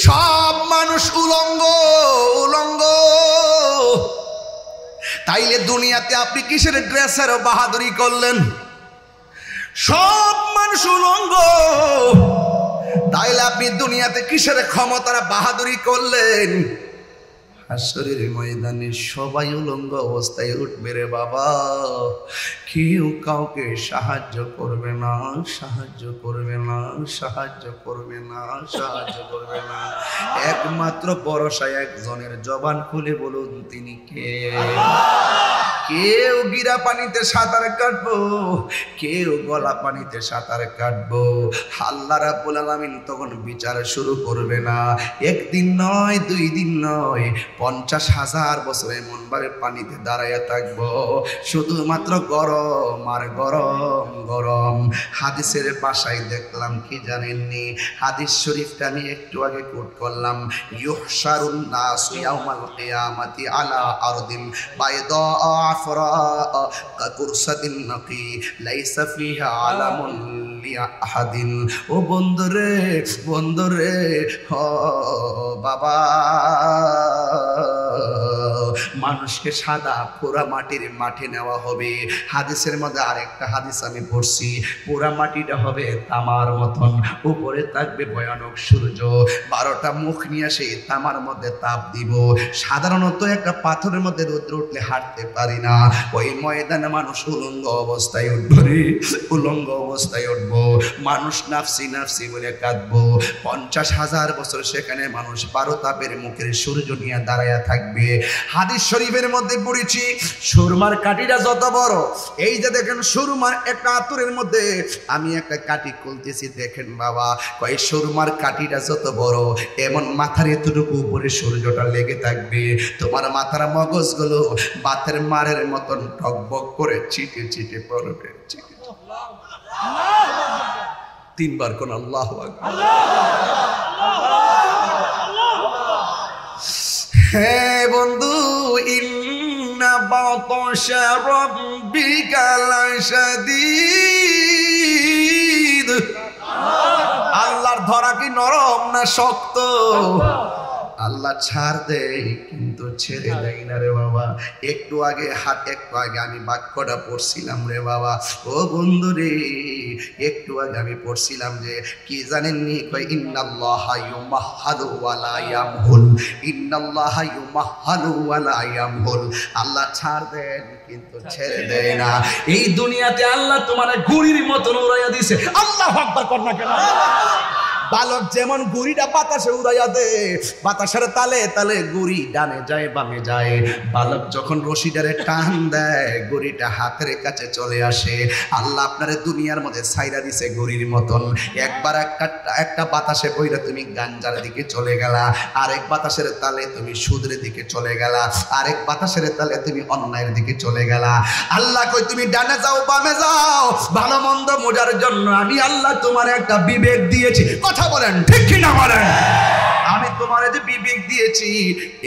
সব মানুষ উলঙ্গ উলঙ্গ, তাইলে দুনিয়াতে আপনি কিসের ড্রেসের বাহাদুরি করলেন? সব মানুষ উলঙ্গ, তাইলে আপনি দুনিয়াতে কিসের ক্ষমতার বাহাদুরি করলেন? হাসরের ময়দানে সবাই উলঙ্গ অবস্থায় উঠবে রে বাবা, কেউ কাউকে সাহায্য করবে না, সাহায্য করবে না, সাহায্য করবে না, সাহায্য করবে না, একমাত্র ভরসা একজনের, জবান খুলে বলুন তিনি কে? কেউ গিরা পানিতে সাঁতার কাটবো, কেউ গলা পানিতে সাঁতার কাটবো, আল্লাহ রাব্বুল আলামিন তখন বিচার শুরু করবে না, একদিন নয়, 2 দিন নয়, 50,000 বছর এমন ভাবে পানিতে দাঁড়াইয়া থাকবো, শুধুমাত্র গরম আর গরম গরম। হাদিসের ভাষায় দেখলাম কি জানেননি, হাদিস শরীফটা আমি একটু আগে কোট করলাম, ইউহশারুন নাসু ইয়াউমাল কিয়ামাতি আলা আরদিন বাইদা আফরা কাকুরসাতিন নাকি লাইসা ফিহা আলামুন লিআহাদিন। ও বন্ধুরে, বন্ধুরে, ও বাবা, মানুষকে সাদা পোড়া মাটির মাঠে নেওয়া হবে। হাদিসের মধ্যে আরেকটা হাদিস আমি পড়ছি, পোড়া মাটিটা হবে তামার মতন, উপরে থাকবে ভয়ানক সূর্য, 12টা মুখ নিয়ে সেই তামার মধ্যে তাপ দিব। সাধারণত একটা পাথরের মধ্যে রৌদ্র উঠলে হাঁটতে পারি না, ওই ময়দানে মানুষ উলঙ্গ অবস্থায় উঠবো রে, উলঙ্গ অবস্থায় উঠবো, মানুষ নাফসি নাফসি বলে কাঁদবো। 50,000 বছর সেখানে মানুষ 12 তাপের মুখের সূর্য নিয়ে দাঁড়ায়া থাকবে। হাদিস শরীফের মধ্যে পড়েছি, সুরমার কাঠিটা যত বড়, এই যে দেখেন সুরমার একটা আতরের মধ্যে আমি একটা কাঠি খুলতেছি, দেখেন বাবা কয় সুরমার কাঠিটা যত বড়, এমন মাথার এতটুকু উপরে সূর্যটা লেগে থাকবে, তোমার মাথার মগজগুলো বাতের মারের মতন টকবক করে ছিটে ছিটে পড়বে। 3 বার কোন আল্লাহু আকবার। হে বন্ধু, ইন্না বাতাশা রাব্বিকা লাশাদীদ, আল্লাহর ধরা কি নরম না শক্ত? আল্লাহ ছাড় দেয় কিন্তু ছেড়ে দেয় না রে বাবা। একটু আগে আমি বাক্যটা পড়ছিলাম রে বাবা, ও বন্ধু রে, একটু আগে আমি পড়ছিলাম যে কি জানেননি, কয় ইন্নাল্লাহা ইউমাহহালু ওয়া লা ইয়ামহুল, ইন্নাল্লাহা ইউমাহহালু ওয়া লা ইয়ামহুল। আল্লাহ ছাড় দেন কিন্তু ছেড়ে দেয় না। এই দুনিয়াতে আল্লাহ তোমার গুড়ির মতন উড়াইয়া দিয়েছে। আল্লাহু আকবার কর না কেন? বালক যেমন গুড়িটা বাতাসে উড়াইয়া দে, বাতাসের তালে তালে গুড়ি ডানে যায় বামে যায়, বালক যখন রশিটারে টান দেয় গুড়িটা হাতের কাছে চলে আসে। আল্লাহ আপনারে দুনিয়ার মধ্যে ছাইরা দিছে গুড়ির মতন। একবার একটা বাতাসে বইরা তুমি গাঞ্জার দিকে চলে গেলা, আরেক বাতাসের তালে তুমি সুদের দিকে চলে গেলা, আরেক বাতাসের তালে তুমি অন্যায়ের দিকে চলে গেলা। আল্লাহ কই তুমি ডানে যাও বামে যাও, ভালো মন্দ বোঝার জন্য আমি আল্লাহ তোমার একটা বিবেক দিয়েছি। কথা বলেন ঠিক কি না বলেন? আমি তোমার যে বিবেক দিয়েছি,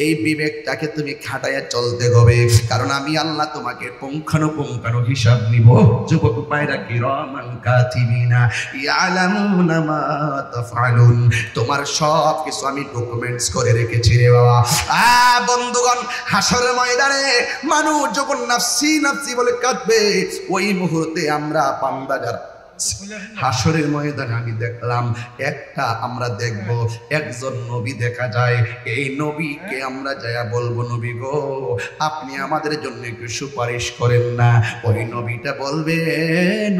এই বিবেকটাকে তুমি খাটাইয়া চলতে হবে, কারণ আমি আল্লাহ তোমাকে পুঙ্খানুপুঙ্খানু হিসাব নিব। যুবক ভাইরা কিরামান কাতিবিনা ইয়ালামুনা মা তাফআলুন, তোমার সব কিছু আমি ডকুমেন্টস করে রেখেছি রে বাবা। বন্ধুগণ, হাসরের ময়দানে মানুষ যখন নাফসি নাফসি বলে কাঁদবে, ওই মুহূর্তে আমরা বান্দা যারা হাসরের ময়দানে আমি দেখলাম আমরা দেখব একজন নবী দেখা যায়। এই নবীকে আমরা যায়া বলবো, নবী গো আপনি আমাদের জন্য একটু সুপারিশ করেন না। ওই নবীটা বলবে,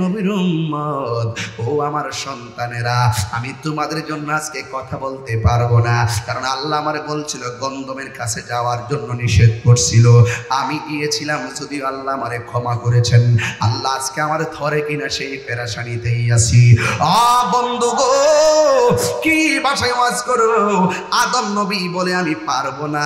নবীর উম্মত, ও আমার সন্তানেরা, আমি তোমাদের জন্য আজকে কথা বলতে পারবো না, কারণ আল্লাহ আমারে বলছিল গন্ধমের কাছে যাওয়ার জন্য নিষেধ করছিল, আমি গিয়েছিলাম, যদিও আল্লাহ আমারে ক্ষমা করেছেন। আল্লাহ আজকে আমার ধরে কিনা সেই পেরেশানি আছি। বন্ধু গো, কি ভাষায় ওয়াজ করো? আদম নবী বলে আমি পারবো না,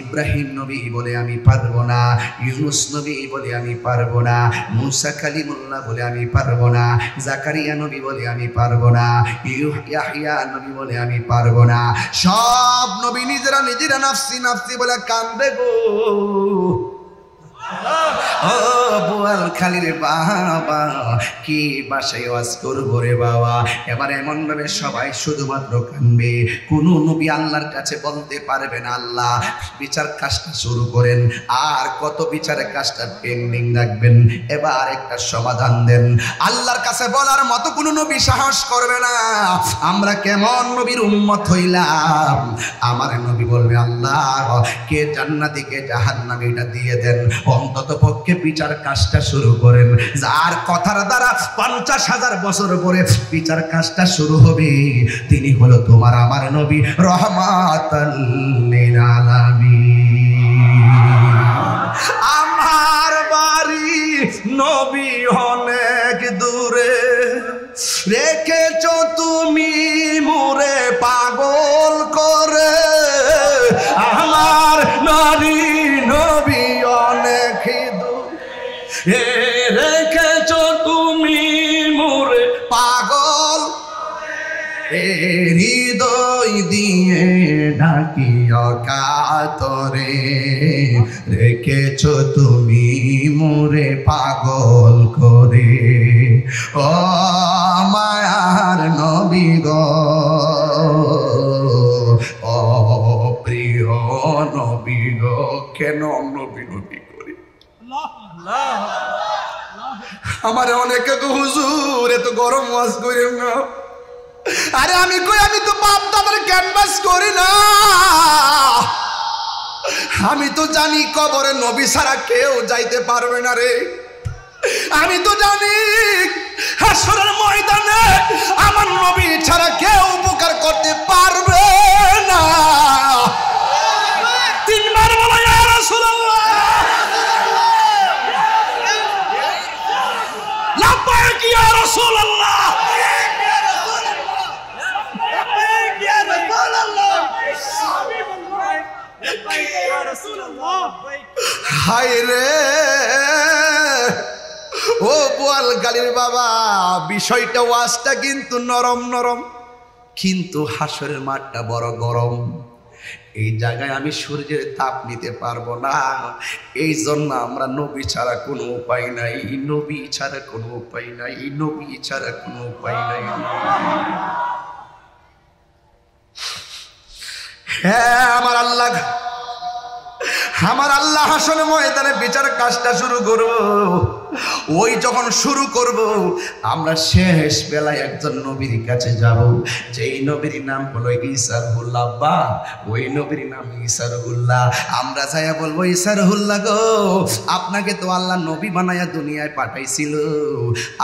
ইব্রাহিম নবী বলে আমি পারবো না, ইউনুস নবী বলে আমি পারবো না, মুসা কালিমুল্লাহ বলে আমি পারবো না, জাকারিয়া নবী বলে আমি পারবো না, ইয়াহইয়া নবী বলে আমি পারবো না। সব নবী নিজেরা নিজেরা নাফসি নাফসি বলে কান্দে গো। ও বোয়াল খালির বাবা, কি বাসায় ওয়াজ করবো রে বাবা? এবার এমন ভাবে সবাই শুধুমাত্র কানবে, কোন নবী আল্লাহর কাছে বলতে পারবে না আল্লাহ বিচার কাজটা শুরু করেন, আর কত বিচারের কাজটা পেন্ডিং রাখবেন, এবার একটা সমাধান দেন। আল্লাহর কাছে বলার মতো কোন নবী সাহস করবে না। আমরা কেমন নবীর উম্মত হইলাম? আমার নবী বলবে, আল্লাহ কে জান্নাতি কে জাহান্নামী এটা দিয়ে দেন, অন্তত পক্ষে বিচার কাজটা শুরু করেন। যার কথার দ্বারা 50,000 বছর পরে বিচার কাজটা শুরু হবে, তিনি হলো তোমার আমার নবী রহমাতাল লিল আলামিন। আমার বাড়ি নবী অনেক দূরে, রেখেছো তুমি মোরে পাগল করে। আমার নারী নবী অনেক দূরে, রেখেছো তুমি মোরে পাগল, হৃদয় দিয়ে ডাকি অকাতরে, রেখেছো তুমি মোরে পাগল করে। ও মায়ার নবী গো, ও প্রিয় নবী গো কেন নবী নবী করি। আমার অনেকে তো হুজুর এত গরম ওয়াজ করেন না। আরে আমি কই আমি তো বাপ দাদার ক্যানভাস করি না। আমি তো জানি কবরে নবী ছাড়া কেউ যাইতে পারবে না রে। আমি তো জানি হাসরের ময়দানে আমার নবী ছাড়া কেউ উপকার করতে পারবে না। তিনবার বলো ইয়া রাসূলুল্লাহ, লাব্বাইক ইয়া রাসূলুল্লাহ। হায় রে ও বোয়ালখালীর বাবা, বিষয়টা ওয়াজটা কিন্তু নরম নরম, কিন্তু হাসরের মাঠটা বড় গরম। এই জায়গায় আমি সূর্যের তাপ নিতে পারবো না। এই জন্য আমরা নবী ছাড়া কোনো উপায় নাই, নবী ছাড়া কোনো উপায় নাই, নবী ছাড়া কোনো উপায় নাই। হ্যাঁ আমার আল্লাহ হাসরের ময়দানে বিচার কাজটা শুরু করব। ওই যখন শুরু করব আমরা শেষ বেলায় একজন নবীর কাছে যাব, যেই নবীর নাম হলো ঈসা রুহুল্লাহ। বা ওই নবীর নাম ঈসা রুহুল্লাহ। আমরা যাইয়া বলবো ঈসা রুহুল্লাহ গো, আপনাকে তো আল্লাহ নবী বানায়া দুনিয়ায় পাঠাইছিল,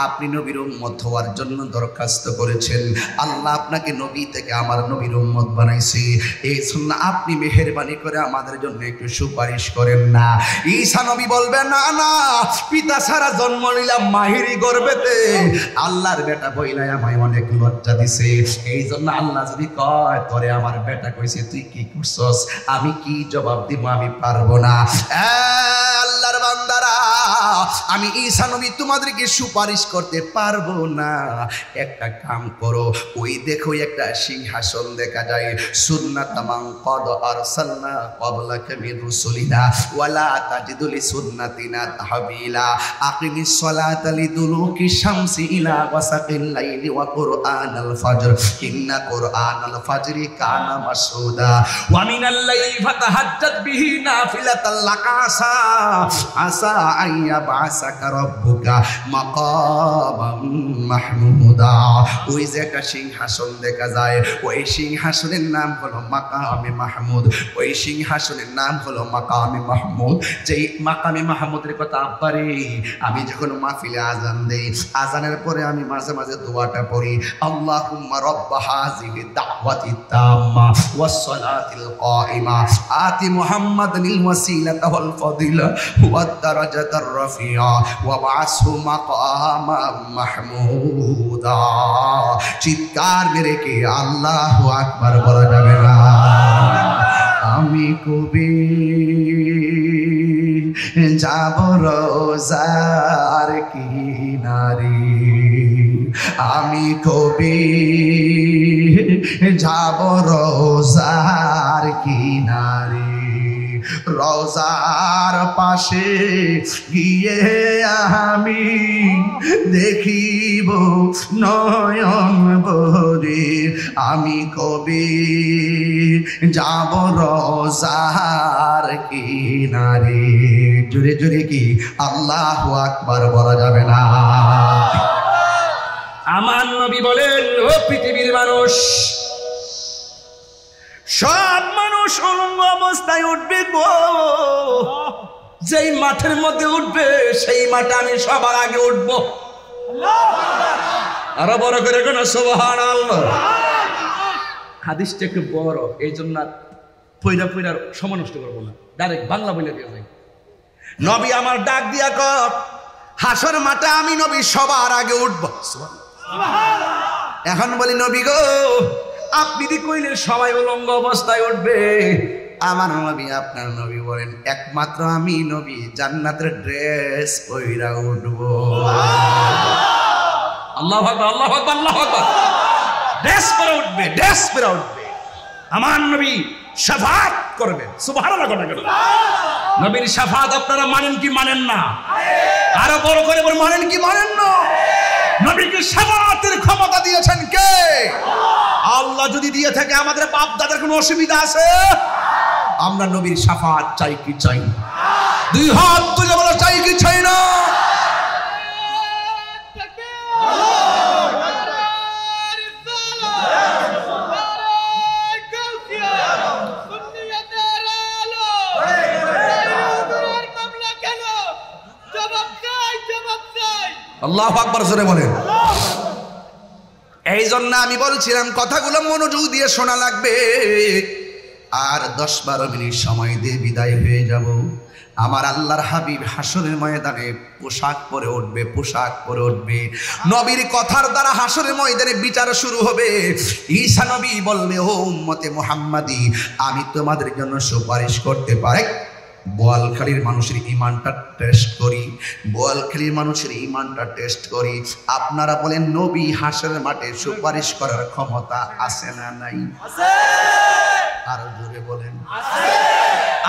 আপনি নবীর উম্মত হওয়ার জন্য দরখাস্ত করেছেন, আল্লাহ আপনাকে নবী থেকে আমার নবীর উম্মত বানাইছে, এই জন্য আপনি মেহেরবানি করে আমাদের জন্য একটু সুপারিশ করেন না। ঈসা নবী বলবে না না, পিতা ছাড়া জন্ম নিলাম মাহিরি গর্ভেতে, আল্লাহর বেটা বইলাই আমায় অনেক লজ্জা দিছে, এই জন্য আল্লাহ যদি কয় তোরে আমার বেটা কইছে তুই কি করছস, আমি কি জবাব দিব, আমি পারবো না। আল্লাহর বান্দারা, আমি ঈসা নবী তোমাদেরকে সুপারিশ করতে পারবো না। একটা কাম করো, ওই দেখো একটা সিংহাসন দেখা যায়, সুন্নাতামান ক্বাদ আরসালনা ক্বাবলাকা মির রুসুলিনা ওয়ালা তাজিদু লিসুন্নাতিনা তাহবিলা আকিমিস সালাতা লিদুলুকি শামসি ইলা ওয়াসাকিল লাইলি ওয়া কুরআনাল ফাজর ইন্না কুরআনাল ফাজরি কানা মাসউদা ওয়া মিনাল লাইলি ফাতাহাজ্জাত বিহি নাফিলাতাল লাকা আসা আইয়া বাসাকা রাব্বুকা মাকামান মাহমুদা। ওই যে একটা সিংহাসন দেখা যায়, ওই সিংহাসনের নাম হলো মাকামে মাহমুদ, ওই সিংহাসনের নাম হলো মাকামে মাহমুদ। যেই মাকামে মাহমুদের কথা আব্বারে আমি যখন মাহফিলে আজান দেই, আজানের পরে আমি মাঝে মাঝে দোয়াটা পড়ি, আল্লাহুম্মা রাব্বা হাযিহি দাওয়াতি তাম্মা ওয়াস সালাতিল কাইমা আতি মুহাম্মাদানিল ওয়াসিলাতা ওয়াল ফাদিলা ওয়াদ দারাজাতার রাফিয়া ওয়া বাসহু মাকামাম মাহমুদা। চিৎকার মেরে কি আল্লাহু আকবার বলা যাবে না? আমি কবি যাব রোজার কিনারে, আমি কবি যাব রোজার কিনারে, রোজার পাশে গিয়ে আমি দেখিব নয়ন ভরে, আমি কবি যাব রোজার কিনারে। জোরে জোরে কি আল্লাহু আকবার বলা যাবে না? আমার নবী বলেন, ও পৃথিবীর মানুষ, সব মানুষ উলঙ্গ অবস্থায় উঠবে গো, যেই মাঠের মধ্যে উঠবে সেই মাঠে আমি সবার আগে উঠবো। আরো বড় করে কোন সুবহানাল্লাহ। হাদিসটা একটু বড়, এই জন্য পয়রা পয়রা সময় নষ্ট করবো না, ডাইরেক্ট বাংলা বলে দিয়ে যাই। নবী আমার ডাক দিয়া কর, হাসর মাঠে আমি নবী সবার আগে উঠবো। এখন বলি নবী গো, আপনি দি কইলে সবাই উলঙ্গ অবস্থায় উঠবে, আমার নবী আপনার নবী বলেন একমাত্র আমি নবী জান্নাতের ড্রেস পইরা উঠবো। আল্লাহু আকবার, আল্লাহু আকবার, আল্লাহু আকবার। ড্রেস পরে উঠবে, ড্রেস পরে উঠবে, আমার নবী শাফাত করবে। সুবহানাল্লাহ। নবীর শাফাত আপনারা মানেন কি মানেন না? আরো বড় করে বলেন, মানেন কি মানেন না? নবীকে শাফাতের ক্ষমতা দিয়েছেন কে? আল্লাহ যদি দিয়ে থাকে আমাদের বাপ দাদার কোনো অসুবিধা আছে? আমরা নবীর শাফাত চাই কি চাই না? দুই হাত তুলে বলো চাই কি চাই না? আল্লাহু আকবার জোরে বলেন। এই জন্য আমি বলছিলাম কথাগুলো মনোযোগ দিয়ে শোনা লাগবে। আর 10-12 মিনিট সময় দিয়ে বিদায় হয়ে যাব। আমার আল্লাহর হাবিব হাসরের ময়দানে পোশাক পরে উঠবে, পোশাক পরে উঠবে। নবীর কথার দ্বারা হাসরের ময়দানে বিচার শুরু হবে। ঈসা নবী বলবে, ও উম্মতে মুহাম্মাদি, আমি তোমাদের জন্য সুপারিশ করতে পারি। বোয়ালখালীর মানুষের ইমানটা টেস্ট করি, বোয়ালখালীর মানুষের ইমানটা টেস্ট করি। আপনারা বলেন নবী হাসরের মাঠে সুপারিশ করার ক্ষমতা আছে না নাই? আরো জোরে বলেন।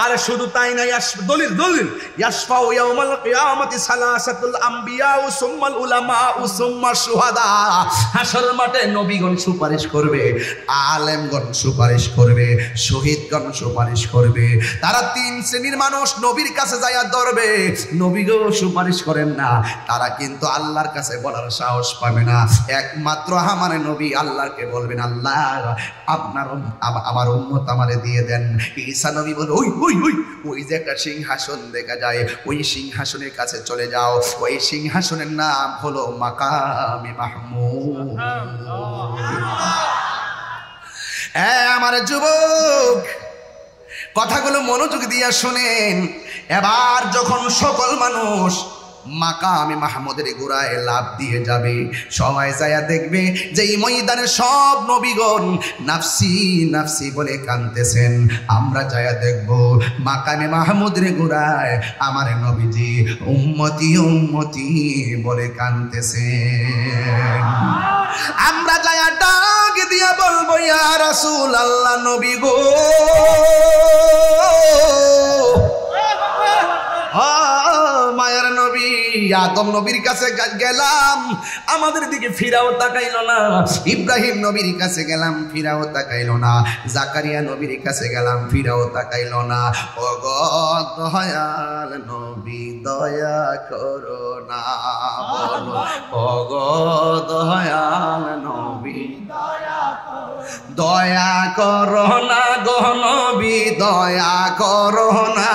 আর শুধু তাই নাই, দলিল দলিল ইয়াশফাউ ইয়াউমাল কিয়ামাতি সালাসাতুল আমবিয়া ও সুম্মাল উলামা ও সুম্মা শুহাদা। হাসরের মাঠে নবীগণ সুপারিশ করবে, আলেমগণ সুপারিশ করবে, শহীদগণ সুপারিশ করবে। তারা 3 শ্রেণীর মানুষ নবীর কাছে যাইয়া ধরবে। নবীগণ সুপারিশ করেন না, তারা কিন্তু আল্লাহর কাছে বলার সাহস পাবে না। একমাত্র আমার নবী আল্লাহকে বলবেন, আল্লাহ আপনার আমার উম্মত আমারে দিয়ে দেন। ঈসা নবী বলে, ওই ওই ওই ওই যে একটা সিংহাসন দেখা যায়, ওই সিংহাসনের কাছে চলে যাও। ওই সিংহাসনের নাম হলো মাকামে মাহমুদ। আমার যুবক, কথাগুলো মনোযোগ দিয়ে শোনেন। এবার যখন সকল মানুষ মাকামে মাহমুদের গোড়ায় লাভ দিয়ে যাবে, সবাই যায়া দেখবে যে এই ময়দানে সব নবীগণ নাফসি নাফসি বলে কাঁদতেছেন। আমরা যায়া দেখব মাকামে মাহমুদের গোড়ায় আমার নবীজি উম্মতি উম্মতি বলে কাঁদতেছেন। আমরা যায়া ডাক দিয়া বলবো, ইয়া রাসূলুল্লাহ, নবী গো, মায়ের নবী আদম নবীর কাছে গেলাম, আমাদের দিকে ফিরাও তাকাইলো না। ইব্রাহিম নবীর কাছে গেলাম, ফিরাও তাকাইলো না। জাকারিয়া নবীর কাছে গেলাম, ফিরাও তাকাইলো না। ও গো দয়াল নবী, দয়া করো না, বলো ও গো দয়াল নবী, দয়া করো না গো নবী, দয়া করো না,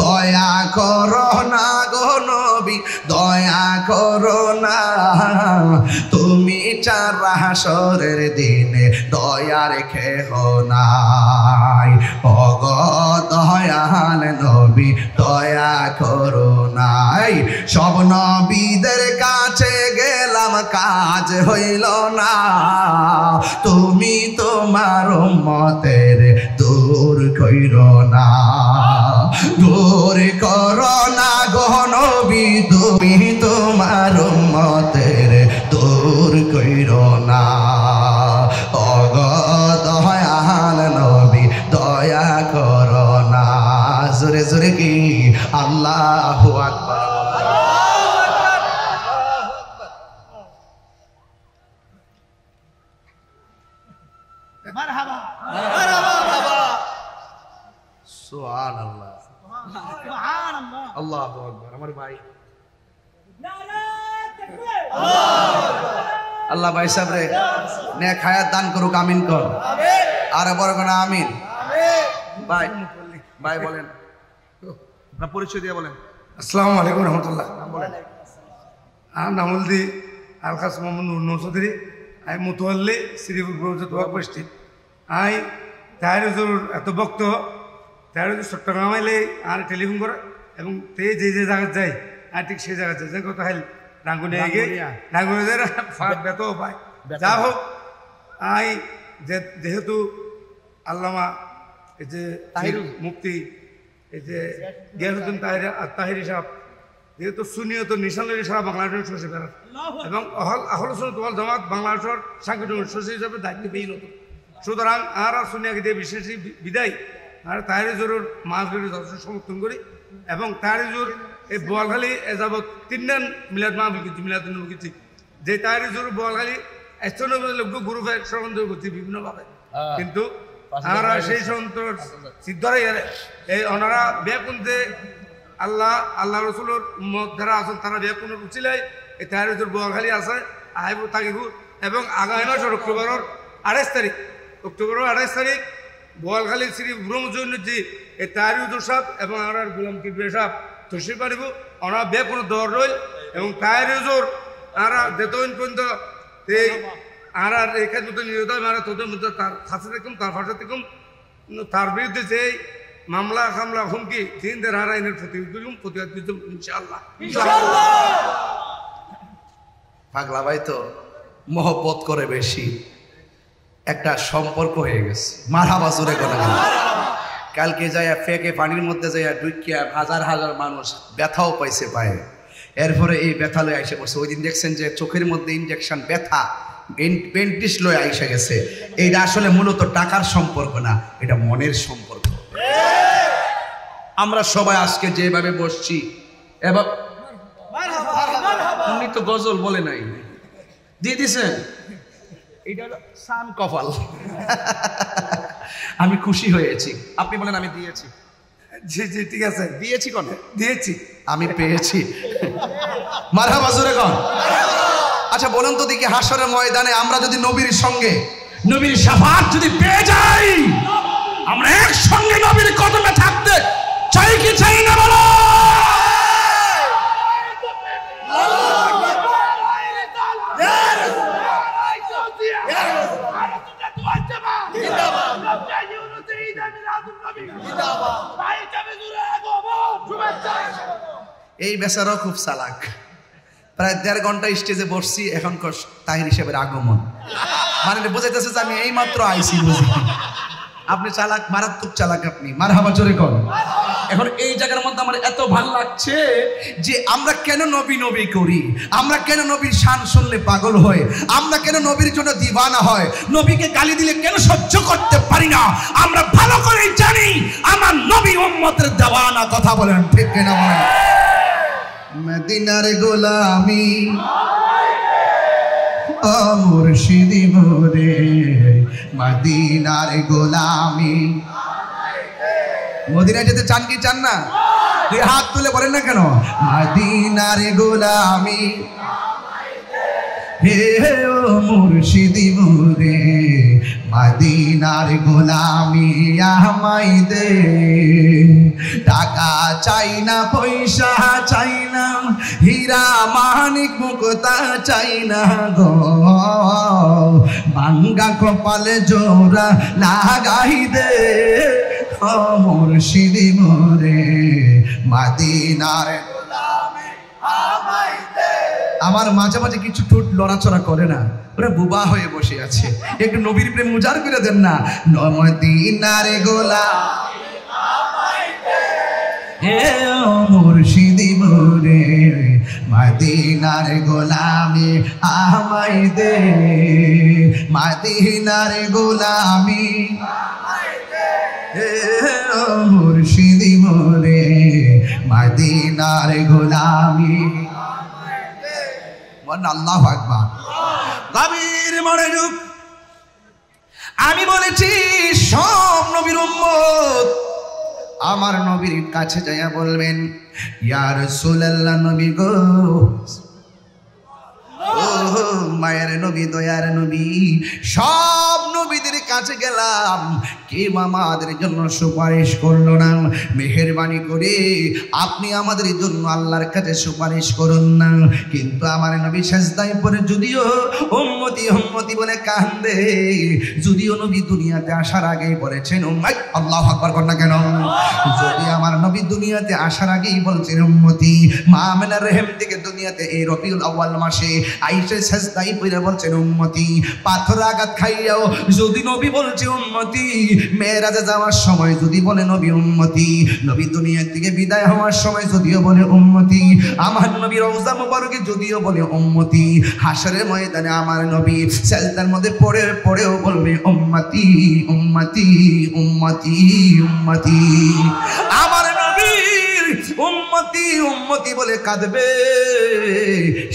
দয়া করো না গো নবী, দয়া করো না। তুমি চারা হাসরের দিনে দয়া রেখে নাই। ও গো দয়াল নবী, দয়া করো নাই। সব নবীদের কাছে গেলাম, কাজ হইল না। তুমি তোমার উম্মতের দূর কইরো না, দূর করো না গো নবী, তুমি তোমার উম্মতের দূর কইরো না। ও গো দয়াল নবী, দয়া করো না। জোরে জোরে কি আল্লাহু আকবার। মারহাবা সুবহানাল্লাহ, সুবহানাল্লাহ, আল্লাহু আকবার। আমার ভাই আল্লাহ ভাই সাহেব রে নেক হায়াত দান করুক, আমিন কর। আর বড় কোন আমিন। ভাই ভাই বলেন, আপনার পরিচয় দিয়ে বলেন। আসসালামু আলাইকুম রহমতুল্লাহ। বলেন। আর নামুলদি আলখাস মোহাম্মদ নুর চৌধুরী, আই মুতোয়াল্লি শ্রীপুর দোয়া পরিস্থিত। আই তাই এত ভক্ত, তাই চট্টগ্রাম আইলে আর টেলিফোন করে এবং তে যে যে জায়গায় যায় আর ঠিক সেই জায়গায় যায়। যে কথা হেল ডাঙ্গুনিয়া গিয়ে ডাঙ্গুনিয়া বেত পায়। যা হোক, আই যেহেতু আল্লামা এই যে মুফতি এই যে গিয়াসউদ্দিন তাহিরি সাহেব যেহেতু সুনিয়ত নিশানুল সাহেব বাংলাদেশের সচিব এবং আহলে সুন্নাত ওয়াল জামাত বাংলাদেশের সাংগঠনিক সচিব হিসাবে দায়িত্ব পেয়ে নতুন। সুতরাং আর সুনিয়াকে দিয়ে বিশেষ বিদায় আর তাহিরি জোরের মাহফিলের যথেষ্ট সমর্থন করি এবং তাহিরি জোর এই বোয়ালখালী এযাবৎ 3 দিন মিলাদ মাহফিল করছি, মিলাদ করছি। যে তাহিরি জোর বোয়ালখালী 190 লোক গ্রুপে সরবরাহ করছি বিভিন্নভাবে, কিন্তু আমরা সেই সন্তোষ সিদ্ধরাই এই ওনারা বেকুনতে আল্লাহ রসুলের মত যারা আছেন তারা বেকুনের উচিলাই এই তার বোয়াখালী আছে আইব থাকিব এবং আগামী মাস অক্টোবরের 28 তারিখ বোয়ালখালী শ্রী ব্রহ্মজৈনজি এই তাহিরুদ্দৌর সাহেব এবং আমরা গোলাম কিবরিয়া সাহেব তসির পারিব ওনারা বেকুনের দর রইল এবং তাহিরুদ্দৌর আমরা দেতন পর্যন্ত এই আমরা এখানে মতো নিয়োগ আমরা তোদের মধ্যে তার কাছে দেখুন তার ভাষা দেখুন তার বিরুদ্ধে যে মামলা খামলা হুমকি তিনদের হারাইনের প্রতিবাদ দিলাম ইনশাআল্লাহ। পাগলা ভাই তো মহব্বত করে বেশি, একটা সম্পর্ক হয়ে গেছে। মারহাবা জোরে কোনা কালকে যাইয়া ফেকে পানির মধ্যে যাইয়া ডুইকিয়া হাজার হাজার মানুষ ব্যথাও পাইছে পায়ে, এরপরে এই ব্যথা লয়ে আইসে পড়ছে। ওই দিন দেখছেন যে চোখের মধ্যে ইনজেকশন ব্যথা পেন্টিস লয়ে আইসে গেছে। এইটা আসলে মূলত টাকার সম্পর্ক না, এটা মনের সম্পর্ক। আমরা সবাই আজকে যেভাবে বসছি এবার উনি তো গজল বলে নাই, দিয়ে দিছেন এটা হলো সান কপাল। আমি খুশি হয়েছি, আপনি বলেন আমি দিয়েছি। জি জি ঠিক আছে, দিয়েছি কোন দিয়েছি, আমি পেয়েছি। মারহাবা জোরে কোন। আচ্ছা বলুন তো দেখি, হাসরের ময়দানে আমরা যদি নবীর সঙ্গে নবীর শাফাত যদি পেয়ে যাই, আমরা একসঙ্গে নবীর কদমে থাকতে চাই কি চাই না বলো? এই বেচারাও খুব চালাক, প্রায় 1.5 ঘন্টা স্টেজে বসছি, এখন তাহির হিসেবের আগমন, মানে বোঝাইতেছে যে আমি এই মাত্র আইসি। বুঝি আপনি চালাক, মারাত্মক চালাক আপনি। মারহাবা জোরে কোন। এখন এই জায়গার মধ্যে আমার এত ভালো লাগছে যে আমরা কেন নবী নবী করি, আমরা কেন নবীর শান শুনলে পাগল হয়, আমরা কেন নবীর জন্য দিওয়ানা হয়, নবীকে গালি দিলে কেন সহ্য করতে পারি না। আমরা ভালো করে জানি আমার নবী উম্মতের দেওয়ানা। কথা বলেন ঠিক কিনা বলেন? মদিনার গোলামি ও মুর্শিদি মোরে, মদিনার গোলামি। মদিনায় যেতে চান কি চান না? দুই হাত তুলে বলেন না কেন? মদিনার গোলামি হে ও মুর্শিদি মোরে, মদিনার গোলামি আমায় দে। টাকা চাই না, পয়সা চাই না, হীরা মানিক মুক্তা চাই না গো, ভাঙ্গা কপালে জোড়া লাগাই দে ও মুর্শিদি মোরে, মদিনার গোলামি আমায় দে। আমার মাঝে মাঝে কিছু ঠোঁট লড়াচড়া করে না, ওরা বুবা হয়ে বসে আছে, একটু নবীর প্রেম উজাড় করে দেন না। মদিনার গোলামি আমায় দে হে ও মুর্শিদি মোরে, মদিনার গোলামি আমায় দে, মদিনার গোলামি আমায় দে হে ও মুর্শিদি মোরে, মদিনার গোলামি। আল্লাহু আকবার। গভীর মনোযোগ। আমি বলেছি সব নবীর উম্মত আমার নবীর কাছে যাইয়া বলবেন, ইয়া রাসূলুল্লাহ, নবী গো, ও মায়ের নবী, দয়ার নবী, সব নবীদের কাছে গেলাম, কেউ আমাদের জন্য সুপারিশ করলো না। মেহেরবানি করে আপনি আমাদের জন্য আল্লাহর কাছে সুপারিশ করুন না। কিন্তু আমার নবী সেজদায় পড়ে যদিও উম্মতি উম্মতি বলে কান্দে, যদিও নবী দুনিয়াতে আসার আগেই বলেছেন আল্লাহু আকবার কর না কেন, যদি আমার নবী দুনিয়াতে আসার আগেই বলছেন উম্মতি, মা আমিনার রহিম থেকে দুনিয়াতে এই রবিউল আউয়াল মাসে আইসা সেজদায় পড়ে বলছেন উম্মতি, পাথর আঘাত খাইয়াও যদি নবী বলছে উম্মতি, মেরাজে যাওয়ার সময় যদি বলে নবী উম্মতি, নবী দুনিয়া থেকে বিদায় হওয়ার সময় যদিও বলে উম্মতি, আমার নবী রওজা মুবারকে যদিও বলে উম্মতি, হাশরের ময়দানে আমার নবী সেজদার মধ্যে পড়েও বলবে উম্মতি উম্মতি উম্মতি উম্মতি। আমার নবীর উম্মতি উম্মতি বলে কাঁদবে,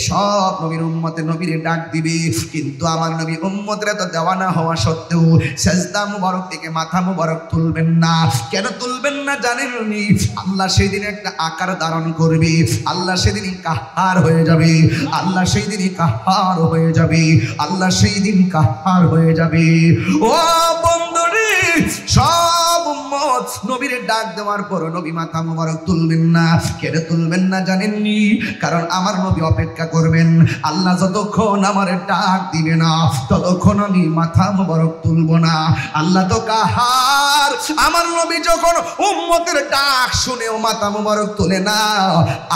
সব নবীর উম্মতে নবীরে ডাক দিবে, কিন্তু আমার নবী উম্মতের এত দেওয়ানা হওয়া সত্ত্বেও সেজদা মুবারক থেকে মাথা মুবারক তুলবেন না। কেন তুলবেন না জানেননি? আল্লাহ সেদিন একটা আকার ধারণ করবে, আল্লাহ সেদিন কাহার হয়ে যাবে, আল্লাহ সেই দিনই কাহার হয়ে যাবে, আল্লাহ সেই দিন কাহার হয়ে যাবে। ও বন্ধুরে, সব উম্মত নবীর ডাক দেওয়ার পর নবী মাথা মুবারক তুলবেন না। কেন তুলবেন না জানেননি? কারণ আমার নবী অপেক্ষা করবেন, আল্লাহ যতক্ষণ আমার ডাক দিবে না ততক্ষণ আমি মাথা মুবারক তুলব না। আল্লাহ তো কাহার, আমার নবী যখন উম্মতের ডাক শুনেও মাথা মুবারক তোলে না,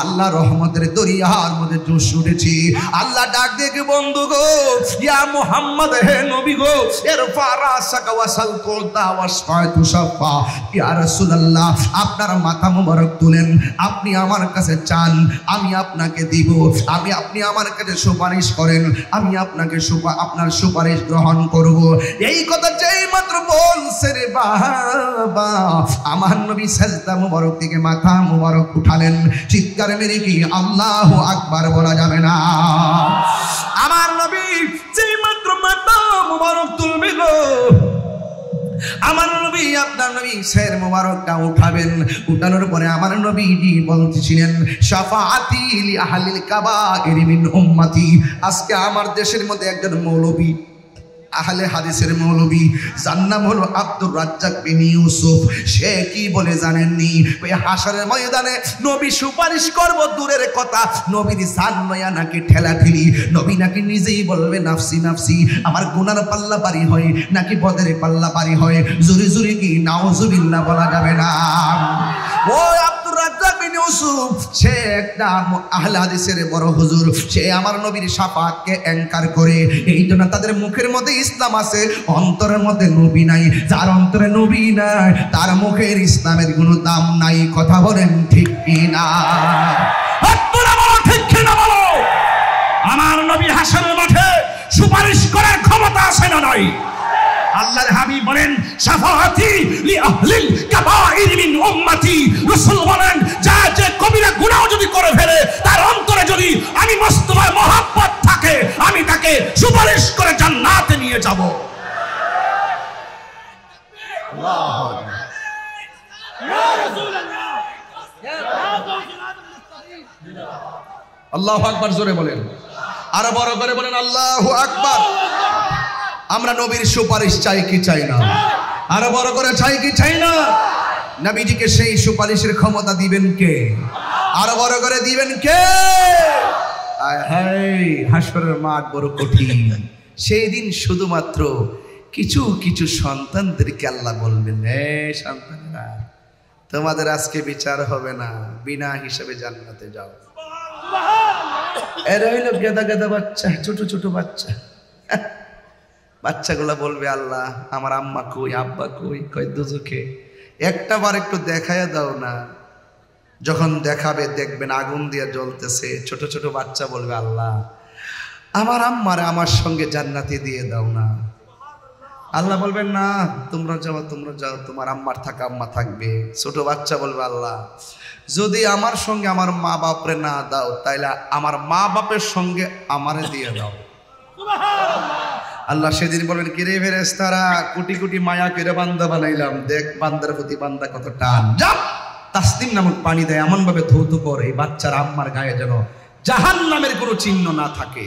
আল্লাহ রহমতের দরিয়ার মধ্যে জোশ উঠেছি। আল্লাহ ডাক দেখে, বন্ধু গো, ইয়া মুহাম্মদ, হে নবী গো, ইরফা রাসাকা ওয়াসাল কুলতা ওয়াসফাতু শাফা, ইয়া রাসূলুল্লাহ, আপনার মাথা মুবারক তুলেন, আপনি আমার কাছে চান, আমি আপনাকে দিব, আপনি আমার কাছে সুপারিশ করেন, আমি আপনাকে আপনার সুপারিশ গ্রহণ করব। এই কথা যেই মাত্র বলছে রে বাবা, আমার নবী সাজদা মুবারক থেকে মাথা মুবারক উঠালেন। চিৎকার মেরে কি আল্লাহু আকবার বলা যাবে না? আমার নবী যেই মাত্র মাথা মুবারক তুলবে গো, আমার নবী, আপনার নবী শের মুবারকটা উঠাবেন। উঠানোর পরে আমার নবীজি বলতেছিলেন, শাফাআতি লি আহলিল কাবাইর মিন উম্মতি। আজকে আমার দেশের মধ্যে একজন মৌলবী, আহলে হাদিসের মৌলবী, যার নাম হলো আব্দুর রাজ্জাক বিন ইউসুফ। সে কি বলে জানেননি? ওই হাশরের ময়দানে নবী সুপারিশ করব দূরের কথা, নবীর জান নয়া নাকি ঠেলাঠেলি, নবী নাকি নিজেই বলবে নাফসি নাফসি। আমার গুনার পাল্লা পারি হয় নাকি বদের পাল্লা পারি হয়, জুরি জুরি কি নাউজুবিল্লাহ বলা যাবে না। ও আব্দুর রাজ্জাক বিন ইউসুফ, সে একটা আহলে হাদিসের বড় হুজুর, সে আমার নবীর শাফাআতকে অ্যাঙ্কার করে। এই জন্য তাদের মুখের মধ্যে ইসলাম আছে, অন্তরের মধ্যে নবী নাই। যার অন্তরে নবী নাই তার মুখের ইসলামের কোনো দাম নাই। কথা বলেন ঠিক কি না? আপনারা বলো ঠিক কি না বলো? আমার নবী হাশরের মাঠে সুপারিশ করার ক্ষমতা আছে না নাই? আল্লাহর হাবিব বলেন, শাফাআতি লি আহলিল কাবাইর মিন উম্মতি। রাসূল বলেন, যা যে কবিরা গুনাহ যদি করে ফেলে, তার অন্তরে যদি আমি মুস্তাফার মহব্বত থাকে, আমি তাকে সুপারিশ করে জান্নাতে নিয়ে যাব। আল্লাহু আকবার, ইয়া রাসূলুল্লাহ, ইয়া আল্লাহু আকবার জোরে বলেন, আরো বড় করে বলেন আল্লাহু আকবার। আমরা নবীর সুপারিশ চাই কি চাই না? আরো বড় করে চাই কি চাই না? নবীজিকে সেই সুপারিশের ক্ষমতা দিবেন কে? আরো বড় করে দিবেন কে? আয় হায়, হাশরের মাঠ বড় কঠিন। সেই দিন শুধুমাত্র কিছু কিছু সন্তানদেরকে আল্লাহ বলবেন, হে সন্তানেরা, তোমাদের আজকে বিচার হবে না, বিনা হিসাবে জান্নাতে যাও। এরা হইল গেদা গেদা বাচ্চা, ছোট ছোট বাচ্চা। বাচ্চাগুলা বলবে, আল্লাহ আমার আম্মা কই, আব্বা কই? কই দুজকে। একটা বার একটু দেখাইয়া দাও না। যখন দেখাবে দেখবেন আগুন দিয়ে জ্বলতেছে। ছোট ছোট বাচ্চা বলবে, আল্লাহ আমার আম্মারে আমার সঙ্গে জান্নাতে দিয়ে দাও না। আল্লাহ বলবেন, না, তোমরা যাও, তোমরা যাও, তোমার আম্মার থাকা আম্মা থাকবে। ছোট বাচ্চা বলবে, আল্লাহ যদি আমার সঙ্গে আমার মা বাপরে না দাও, তাইলে আমার মা বাপের সঙ্গে আমারে দিয়ে দাও। আল্লাহ সেদিন বলবেন, কিরে ফেরেশতারা, কোটি কোটি মায়া করে বান্দা বানাইলাম, দেখ বান্দার প্রতি বান্দা কত টান। যা তাসনিম নামক পানি দেয়, এমন ভাবে ধৌত করে এই বাচ্চার আম্মার গায়ে যেন জাহান্নামের কোনো চিহ্ন না থাকে।